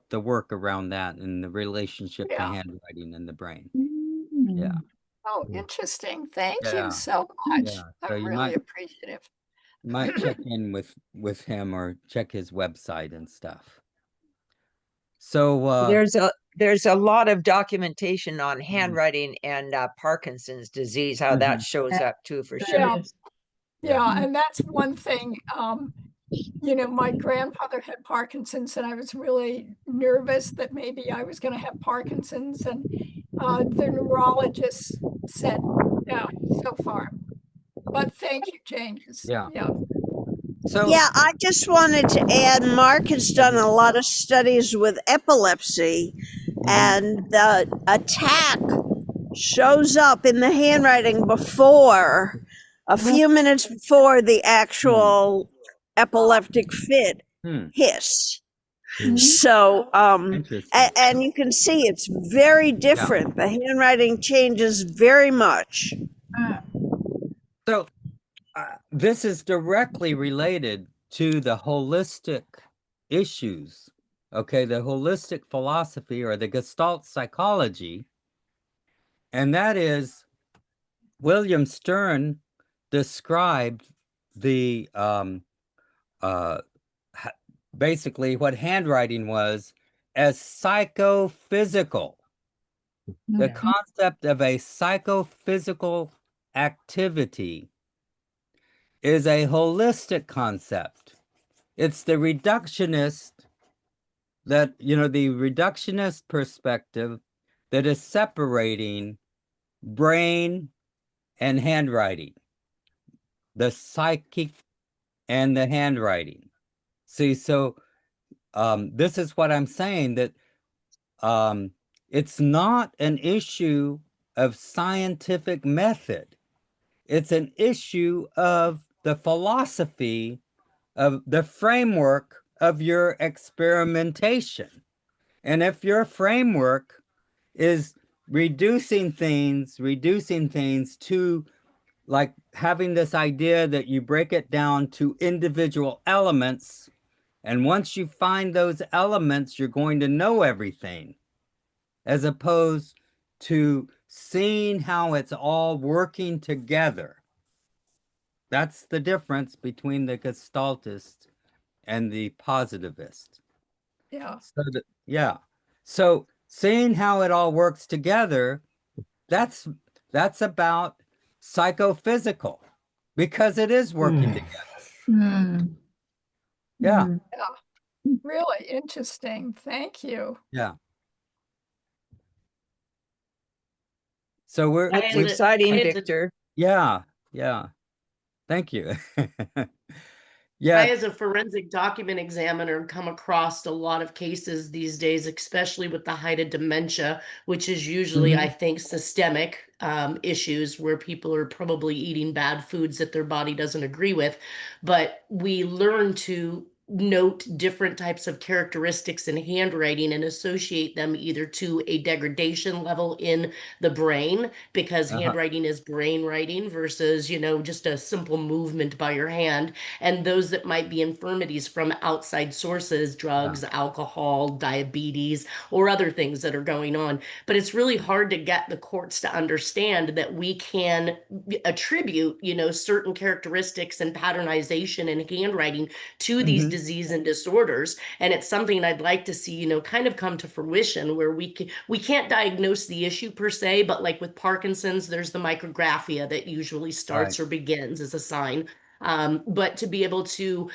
the work around that and the relationship to Yeah. handwriting and the brain. Mm. Yeah. Oh, interesting. Thank Yeah. you so much. Yeah. So I'm you really might- appreciative. You might check in with him or check his website and stuff. So There's a lot of documentation on handwriting and Parkinson's disease, how that shows up too, for sure. Yeah. Yeah. Yeah, and that's one thing. My grandfather had Parkinson's, and I was really nervous that maybe I was going to have Parkinson's. And the neurologist said no so far. But thank you, James. Yeah. Yeah. so Yeah, I just wanted to add, Mark has done a lot of studies with epilepsy, and the attack shows up in the handwriting before, a few minutes before the actual epileptic fit hits. So, Interesting. and you can see it's very different. The handwriting changes very much. So this is directly related to the holistic issues, okay, the holistic philosophy or the Gestalt psychology. And that is, William Stern described the basically what handwriting was as psychophysical. The concept of a psychophysical activity is a holistic concept. It's the reductionist the reductionist perspective that is separating brain and handwriting, the psychic and the handwriting. See, so this is what I'm saying, that it's not an issue of scientific method. It's an issue of the philosophy of the framework of your experimentation. And if your framework is reducing things to, like, having this idea that you break it down to individual elements, and once you find those elements, you're going to know everything, as opposed to seeing how it's all working together. That's the difference between the Gestaltist and the positivist. Yeah. So seeing how it all works together, that's about psychophysical, because it is working together. Yeah. Really interesting. Thank you. Yeah. So That's we've exciting, Victor. Yeah. Thank you. I, as a forensic document examiner, come across a lot of cases these days, especially with the height of dementia, which is usually, I think, systemic issues where people are probably eating bad foods that their body doesn't agree with. But we learn to note different types of characteristics in handwriting and associate them either to a degradation level in the brain, because handwriting is brain writing versus, just a simple movement by your hand, and those that might be infirmities from outside sources, drugs, alcohol, diabetes, or other things that are going on. But it's really hard to get the courts to understand that we can attribute, certain characteristics and patternization in handwriting to these disease and disorders. And it's something I'd like to see, kind of come to fruition, where we can't diagnose the issue per se, but like with Parkinson's, there's the micrographia that usually starts or begins as a sign. But to be able to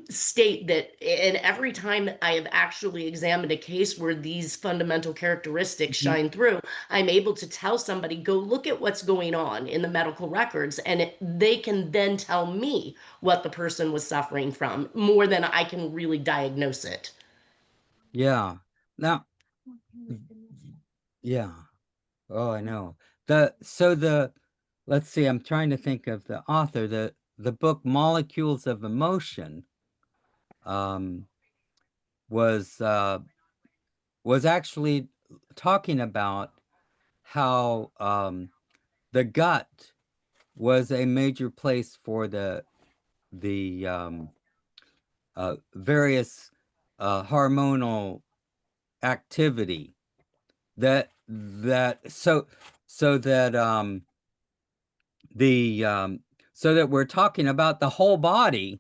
state that, and every time I have actually examined a case where these fundamental characteristics shine through, I'm able to tell somebody, go look at what's going on in the medical records, and they can then tell me what the person was suffering from, more than I can really diagnose it. Yeah. Now, yeah. Oh, I know. Let's see, I'm trying to think of the author. The book Molecules of Emotion was actually talking about how the gut was a major place for the various hormonal activity so that we're talking about the whole body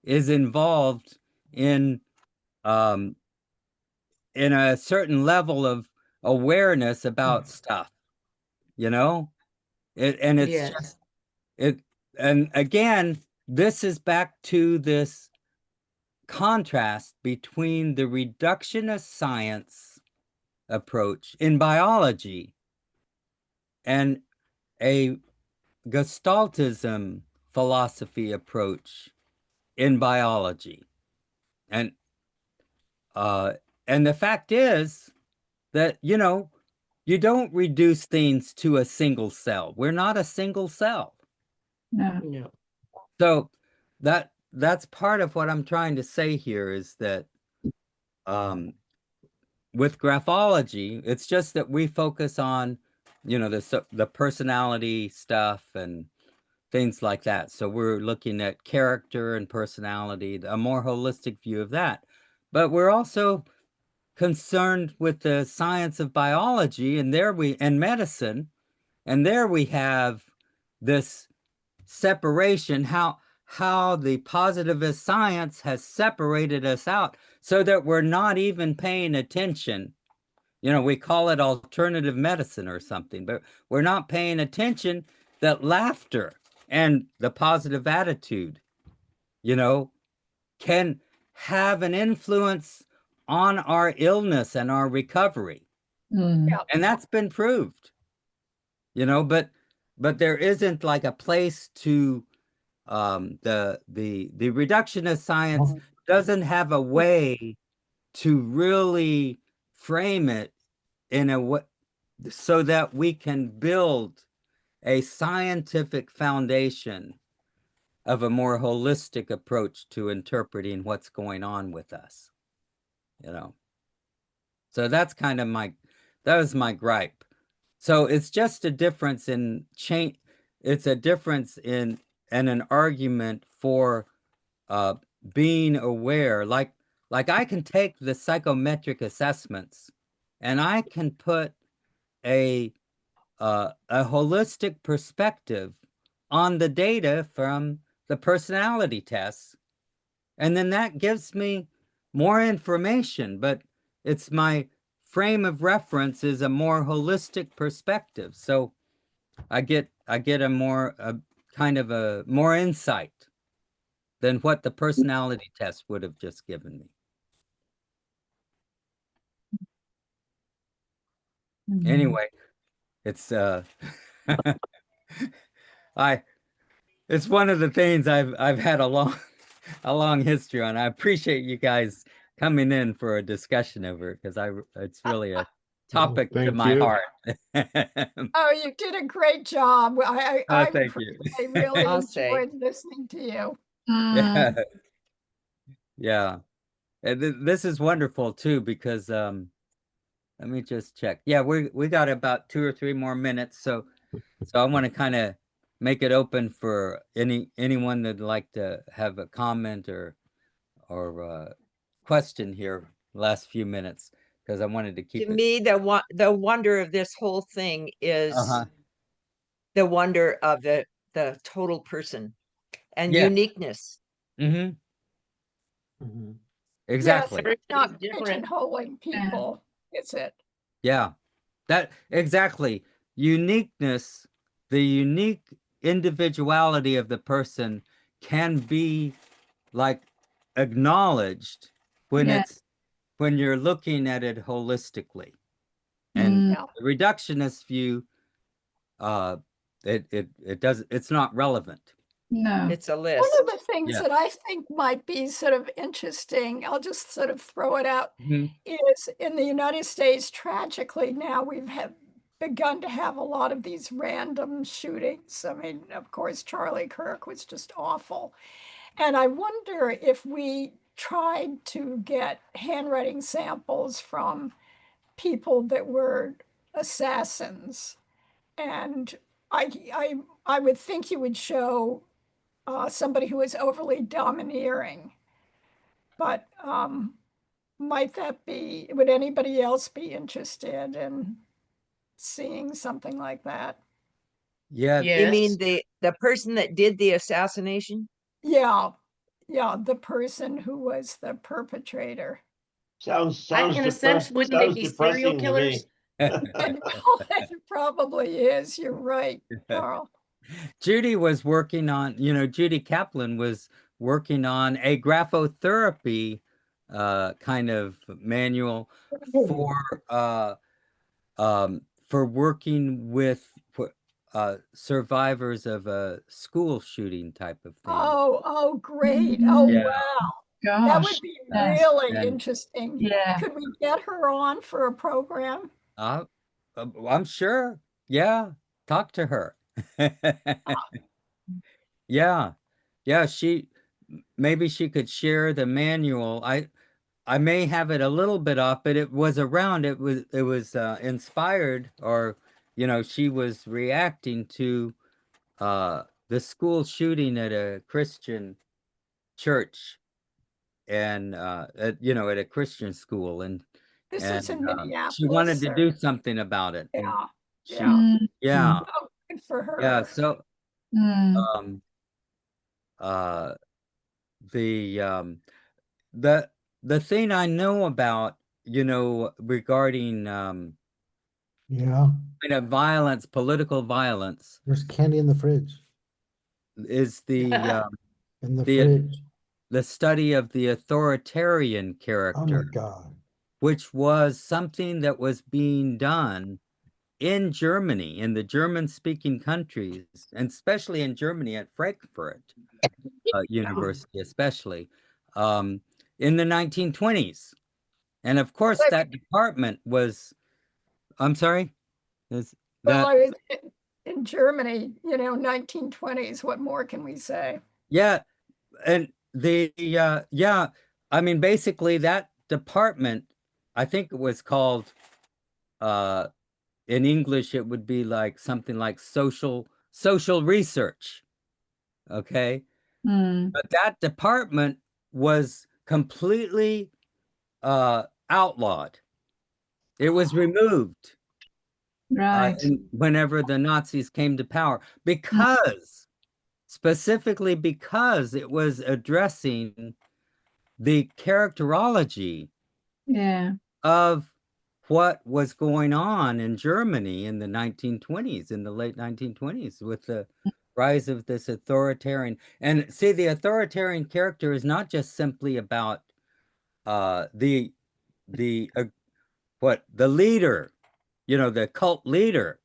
is involved in a certain level of awareness about stuff, and again, this is back to this contrast between the reductionist science approach in biology and a Gestaltism philosophy approach in biology. And the fact is that, you know, you don't reduce things to a single cell. We're not a single cell. No. No. So that's part of what I'm trying to say here is that with graphology, it's just that we focus on, you know, the personality stuff and things like that. So we're looking at character and personality, a more holistic view of that. But we're also concerned with the science of biology, and medicine, and there we have this separation, how the positivist science has separated us out so that we're not even paying attention. You know, we call it alternative medicine or something, but we're not paying attention that laughter and the positive attitude, you know, can have an influence on our illness and our recovery. Mm. And that's been proved, you know, but there isn't like a place to the reductionist science doesn't have a way to really frame it in a way so that we can build a scientific foundation of a more holistic approach to interpreting what's going on with us, you know. So that's kind of that was my gripe. So it's just a difference in change. It's a difference in and an argument for being aware. Like I can take the psychometric assessments and I can put a holistic perspective on the data from the personality tests. And then that gives me more information, but it's my frame of reference is a more holistic perspective. So I get a more kind of a more insight than what the personality test would have just given me. Mhm. Anyway, it's it's one of the things I've had a long history on. I appreciate you guys coming in for a discussion over it because it's really a topic to thank my you. heart. Oh, you did a great job. I Thank you. really I'll say. enjoyed listening to you. Yeah. Mm. Yeah. And this is wonderful too because let me just check. Yeah, we got about 2 or 3 more minutes, so I want to kind of make it open for anyone that'd like to have a comment or question here last few minutes because I wanted to To keep it. me, the wonder of this whole thing is Uh-huh. the wonder of the total person and Yes. uniqueness. Mm-hmm. Mhm. Exactly. Yes, it's not Everybody's different. pigeonholing people, is it? Yeah. That exactly. Uniqueness, the unique individuality of the person can be like acknowledged when Yeah. when you're looking at it holistically. And Mm. Yeah. the reductionist view, it's not relevant. No. It's a One list. of the things Yeah. that I think might be sort of interesting, I'll just sort of throw it out, Mhm. is in the United States, tragically now we've begun to have a lot of these random shootings. I mean, of course, Charlie Kirk was just awful. And I wonder if we tried to get handwriting samples from people that were assassins. And I would think you would show somebody who is overly domineering. But would anybody else be interested in seeing something like that? Yeah. You mean Yes. the person that did the assassination? Yeah, the person who was the perpetrator. Sounds In a sense, wouldn't they sounds be serial depressing to killers? me. And well, it probably is. You're right, Carl. Judy was working on, Judy Kaplan was working on a graphotherapy kind of manual for working with survivors of a school shooting type of thing. Oh, great. Oh, Yeah. wow. That would gosh. be Yes. really And- interesting. Yeah. Could we get her on for a program? I'm sure. Yeah, talk to her. Yeah, yeah. Maybe she could share the manual. I may have it a little bit off, but it was around. It was inspired, or she was reacting to the school shooting at a Christian church, and at a Christian school, and This is in Minneapolis. she wanted to or- do something about it. and Yeah, she- yeah. Mm, yeah, Oh, good for her. yeah. So mm, um the the thing I know about, regarding Yeah, kind of violence, political violence, there's candy in the fridge. is the In the The- fridge. the study of the authoritarian Oh my character, God. which was something that was being done in Germany, in the German-speaking countries, and especially in Germany at Frankfurt University, especially in the 1920s. And of course, But- that department was, I'm sorry, is Well, that, I was in Germany, 1920s. What more can we say? yeah, and yeah, I mean, basically that department, I think it was called, in English, it would be like something like social research. Okay. mm, But that department was completely outlawed. It was removed right. whenever the Nazis came to power, specifically because it was addressing the characterology Yeah. of what was going on in Germany in the 1920s, in the late 1920s, with the rise of this authoritarian. And see, the authoritarian character is not just simply about the leader, the cult leader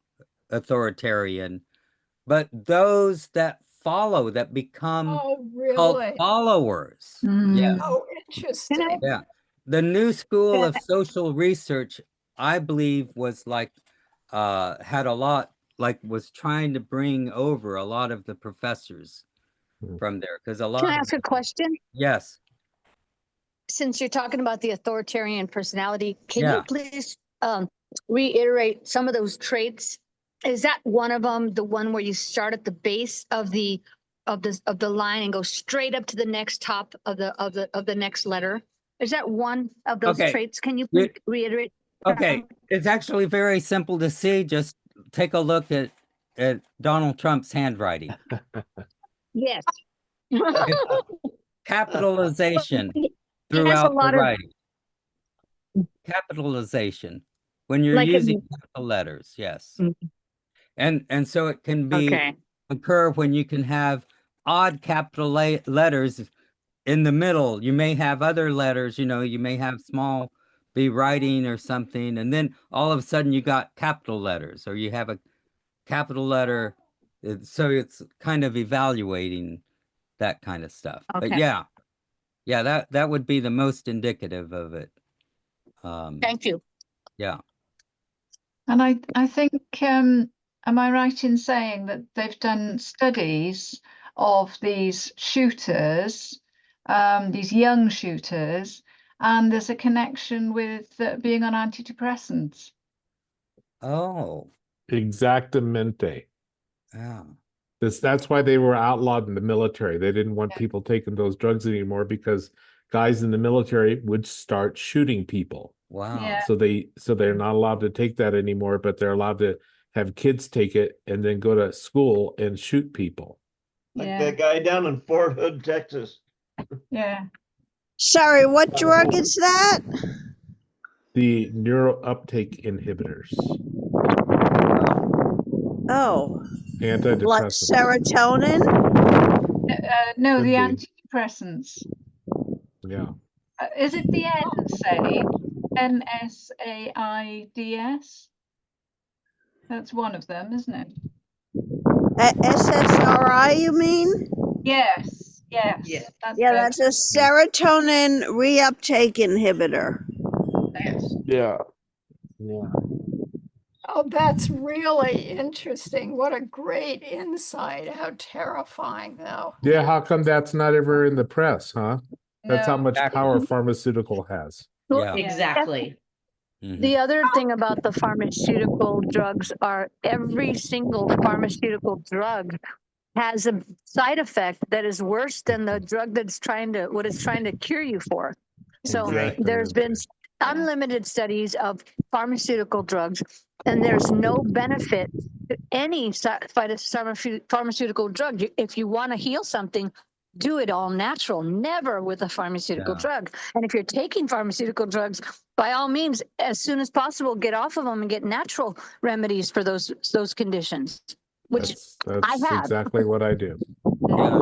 authoritarian, but those that follow, that become Oh, cult really? followers. Mm, Yeah. Oh, interesting. Yeah. The new school of social research, I believe, was like, had a lot, like was trying to bring over a lot of the professors from there. Because a lot Can I of ask a question? yes. Since you're talking about the authoritarian personality, can Yeah. you please reiterate some of those traits? Is that one of them, the one where you start at the base of the line and go straight up to the next top of the next letter? Is that one of those Okay. traits? Can you You- please reiterate? Okay. It's actually very simple to see. Just take a look at Donald Trump's handwriting. Yes. Capitalization He has a throughout the lot of- writing. Capitalization when you're Like using capital letters, yes. Mhm. And so it can be Okay. occur when you can have odd capital letters in the middle. You may have other letters, you may have small be writing or something, and then all of a sudden you got capital letters, or you have a capital letter. So it's kind of evaluating that kind of stuff. But Okay. yeah, that would be the most indicative of it. Thank you. Yeah. And I think, am I right in saying that they've done studies of these shooters, these young shooters, and there's a connection with being on antidepressants? Oh, Exactamente. yeah. That's why they were outlawed in the military. They didn't want people taking those drugs anymore because guys in the military would start shooting people. Wow. Yeah. So they're not allowed to take that anymore, but they're allowed to have kids take it and then go to school and shoot people. Like Yeah. that guy down in Fort Hood, Texas. Yeah. Sorry, what drug is that? The neurouptake inhibitors, Oh, like antidepressants. serotonin? No, Could the be. antidepressants. Yeah. Is it the NSAID? NSAIDs? That's one of them, isn't it? SSRI, you mean? Yes. Yes. Yeah. Yeah, that's a serotonin reuptake inhibitor. Yes. Yeah. Yeah. Oh, that's really interesting. What a great insight. How terrifying, though. Yeah, how come that's not ever in the press, huh? That's how No. much Exactly. power pharmaceutical has. Well, Yeah. Exactly. Mhm. The other thing about the pharmaceutical drugs are every single pharmaceutical drug has a side effect that is worse than the drug what it's trying to cure you for. So Exactly. there's been unlimited studies of pharmaceutical drugs, and there's no benefit to any pharmaceutical drug. If you want to heal something, do it all natural, never with a pharmaceutical Yeah. drug. And if you're taking pharmaceutical drugs, by all means, as soon as possible, get off of them and get natural remedies for those conditions, which That's I have. exactly what I do. Yeah.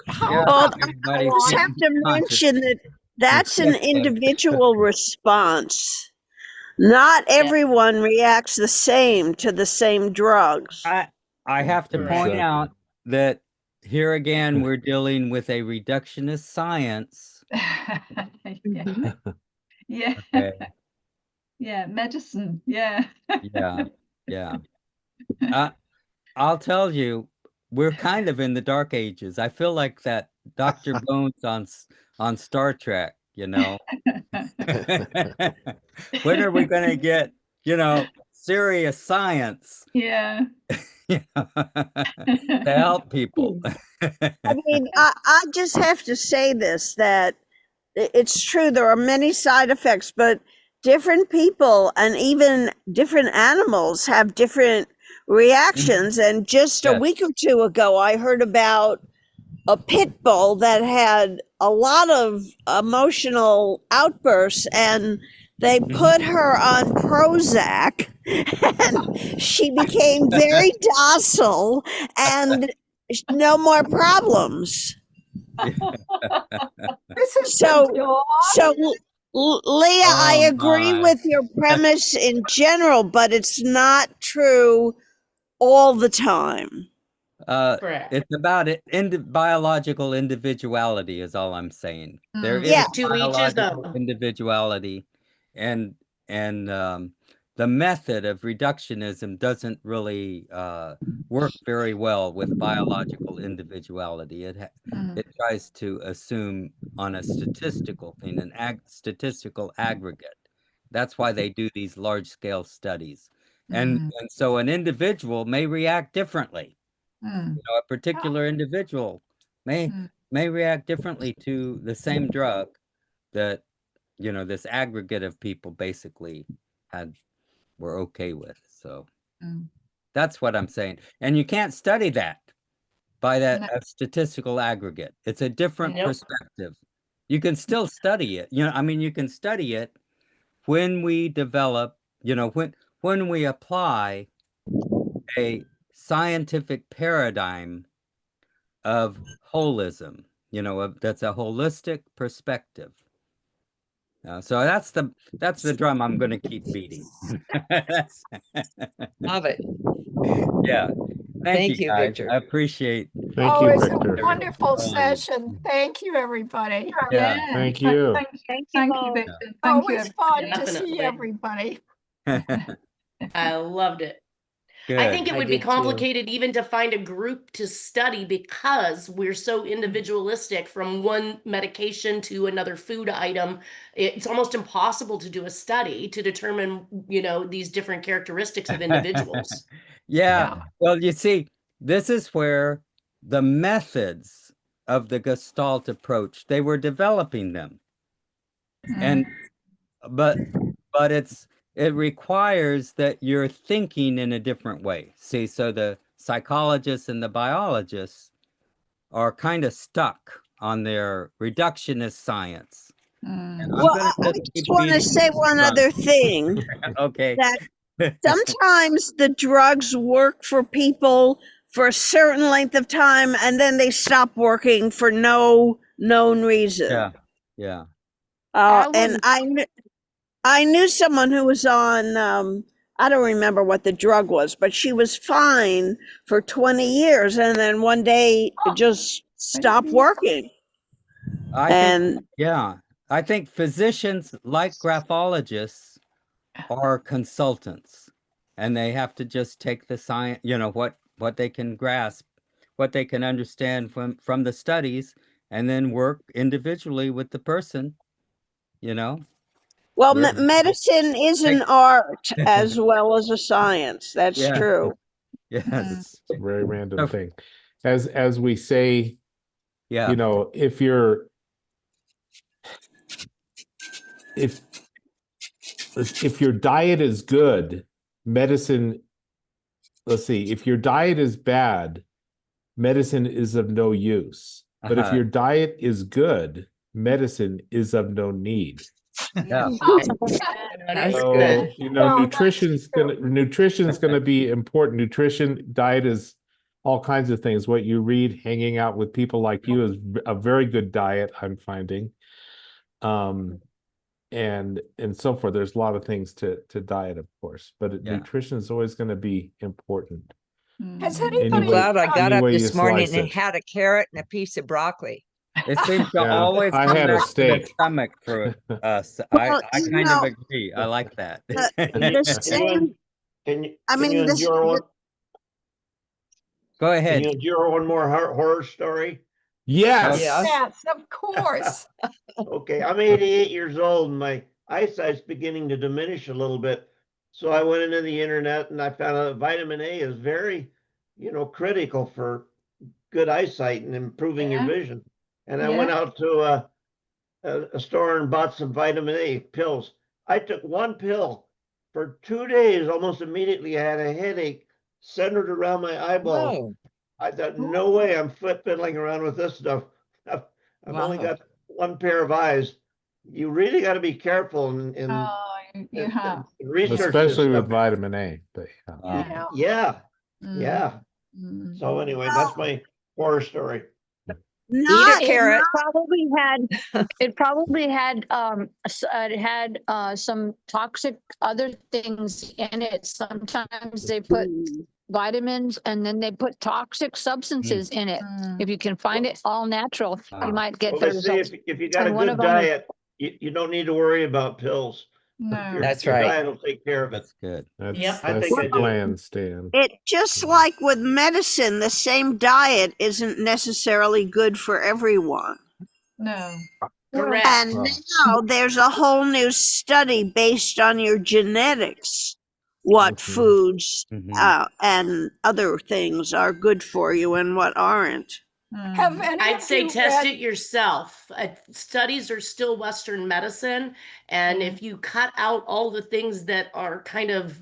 How Yeah. Well, about Everybody's I just getting have to conscious. mention that that's an Yes, Ed. individual response. Not everyone reacts the same to the same drugs. I have to point Exactly. out that here again, we're dealing with a reductionist science. Yeah. Yeah. Okay. Yeah. Medicine. Yeah. Yeah. Yeah. I'll tell you, we're kind of in the dark ages. I feel like that Dr. Bones on Star Trek, you know. When are we going to get, serious science Yeah. to help people? I mean, I just have to say this, that it's true, there are many side effects, but different people and even different animals have different reactions. And just a Yes. week or two ago, I heard about a pit bull that had a lot of emotional outbursts, and they put her on Prozac, and she became very docile and no more problems. this is So, the dog? so Leah, I Oh, agree my. with your premise in general, but it's not true all the time. Correct. It's about biological individuality is all I'm saying. There is Yeah. To each his biological own. individuality, and the method of reductionism doesn't really work very well with biological individuality. It tries to assume on a statistical thing, an statistical aggregate. That's why they do these large-scale studies. And so an individual may react differently. A particular individual may react differently to the same drug that, this aggregate of people basically were okay with. So that's what I'm saying. And you can't study that by a statistical aggregate. It's a different Nope. perspective. You can still study it. You can study it when we develop, when we apply a scientific paradigm of holism, that's a holistic perspective. So that's the drum I'm going to keep beating. Love it. Yeah. Thank you, guys. Victor. I appreciate. Thank Oh, you, it's Victor. a wonderful session. Thank you, everybody. Yeah. Thank you. Thank you, Victor. Always fun to Definitely. see everybody. I loved it. Good. I think it I would be did too. complicated even to find a group to study because we're so individualistic from one medication to another food item. It's almost impossible to do a study to determine, these different characteristics of individuals. Yeah. Well, you see, this is where the methods of the Gestalt approach, they were developing them. And but it requires that you're thinking in a different way. See, so the psychologists and the biologists are kind of stuck on their reductionist science. Well, I just want to say one other thing. Okay. That sometimes the drugs work for people for a certain length of time, and then they stop working for no known reason. Yeah. And I knew someone who was on, I don't remember what the drug was, but she was fine for 20 years. And then one day it just stop working. I And think, yeah, I think physicians, like graphologists, are consultants, and they have to just take the science, what they can grasp, what they can understand from the studies, and then work individually with the person, you know. well, We're- medicine is an art as well as a science. That's Yeah. true. Yes. It's a very random So- thing. As we say, Yeah. you know, if your diet is good, medicine, let's see, if your diet is bad, medicine is of no use. But if Uh-huh. your diet is good, medicine is of no need. Yeah. That's So, good. you know, Well, that's nutrition's gonna be important. Nutrition, diet is all kinds of things. What you read, hanging out with people like you is a very good diet, I'm finding. And so forth. There's a lot of things to diet, of course, but Yeah. nutrition is always going to be important. Has I'm anybody? glad I got up Anyway you this morning slice and it. had a carrot and a piece of broccoli. It seems to Yeah, always I come had a back to the steak. stomach for us. Well, I you kind of know, agree. I like that. the same, Can you, I can mean, you this, endure one? Go Can ahead. you endure one more horror story? Yes. Yeah. Yes, of course. Okay, I'm 88 years old and my eyesight's beginning to diminish a little bit. So I went into the internet and I found out that vitamin A is very, critical for good eyesight and improving your Yeah. vision. And I Yeah. went out to a store and bought some vitamin A pills. I took one pill for 2 days. Almost immediately I had a headache centered around my eyeball. Whoa. I thought, no way I'm foot fiddling around with this stuff. I've only Wow. got one pair of eyes. You really got to be careful and You have. research this Especially with stuff. vitamin A. But Yeah. Yeah, Mm, yeah. mm. So anyway, that's my horror story. not, carrot. It probably had it had some toxic other things in it. Sometimes they put vitamins and then they put toxic substances in it. Mm. If you can find it all natural, you might get Well, better they say results. if you got a And one good of them is- diet, you don't need to worry about pills. No. That's Your right. diet will take care of it. That's good. that's Yep. I that's think I the do. plan, Stan. it just like with medicine, the same diet isn't necessarily good for everyone. No. Correct. And Wow. now there's a whole new study based on your genetics, what Mhm. foods Mhm. and other things are good for you and what aren't. Have Mm. any I'd of say you test read- it yourself. Studies are still Western medicine. And if you cut out all the things that are kind of,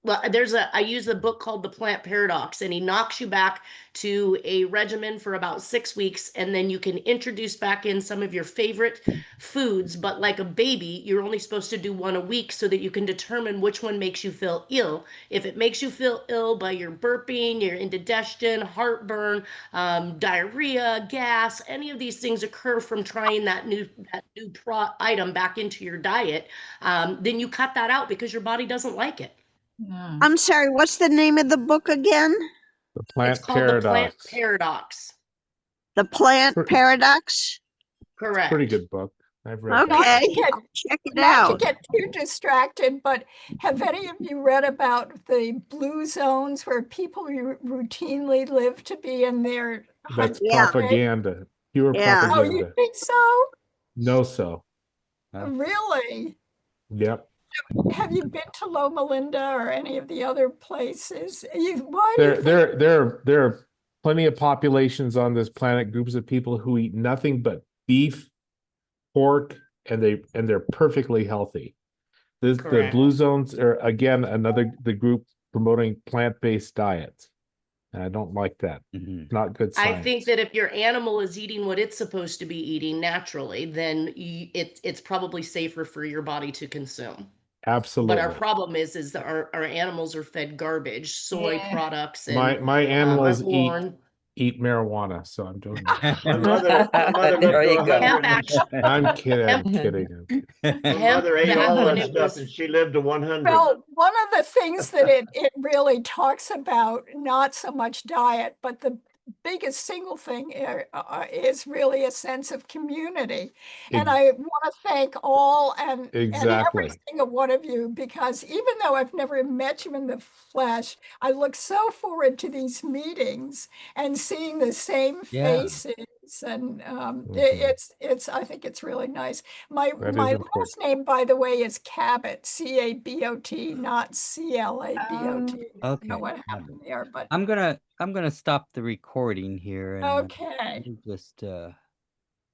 well, I use a book called The Plant Paradox, and he knocks you back to a regimen for about 6 weeks, and then you can introduce back in some of your favorite foods. But like a baby, you're only supposed to do one a week so that you can determine which one makes you feel ill. If it makes you feel ill by your burping, your indigestion, heartburn, diarrhea, gas, any of these things occur from trying that new item back into your diet, then you cut that out because your body doesn't like it. No. I'm sorry, what's the name of the book again? The plant It's called The Plant paradox. Paradox. The Plant Pretty- Paradox? Correct. Pretty good book. I've read that. Not to Okay, get- I'll check it Not to out. get too distracted, but have any of you read about the blue zones where people routinely live to be in their That's 100th Yeah. grade? propaganda. Pure Yeah. Oh, you propaganda. think so? No, so. Really? Yep. Have you been to Loma Linda or any of the other places? Why do you think? There are plenty of populations on this planet, groups of people who eat nothing but beef, pork, and they're perfectly healthy. The Correct. blue zones are again the group promoting plant-based diets. And I don't like that. Mhm. Not good I science. think that if your animal is eating what it's supposed to be eating naturally, then it's probably safer for your body to consume. Absolutely. But our problem is that our animals are fed garbage, soy Yeah. products, and My animals unworn. eat marijuana, so I'm doing My mother lived There to you go. 100. I'm kidding. I'm kidding. My Hemp mother ate back all when that it stuff was- and she lived to 100. Well, one of the things that it really talks about, not so much diet, but the biggest single thing is really a sense of community. And Ex- I want to thank all and every Exactly. single one of you, because even though I've never met you in the flesh, I look so forward to these meetings and seeing the same Yeah. faces. And Mhm. it's I think it's really nice. My That is my important. last name, by the way, is Cabot, C-A-B-O-T, not C-L-A-B-O-T. I don't know Okay. what happened there, but I'm gonna stop the recording here and okay. let me just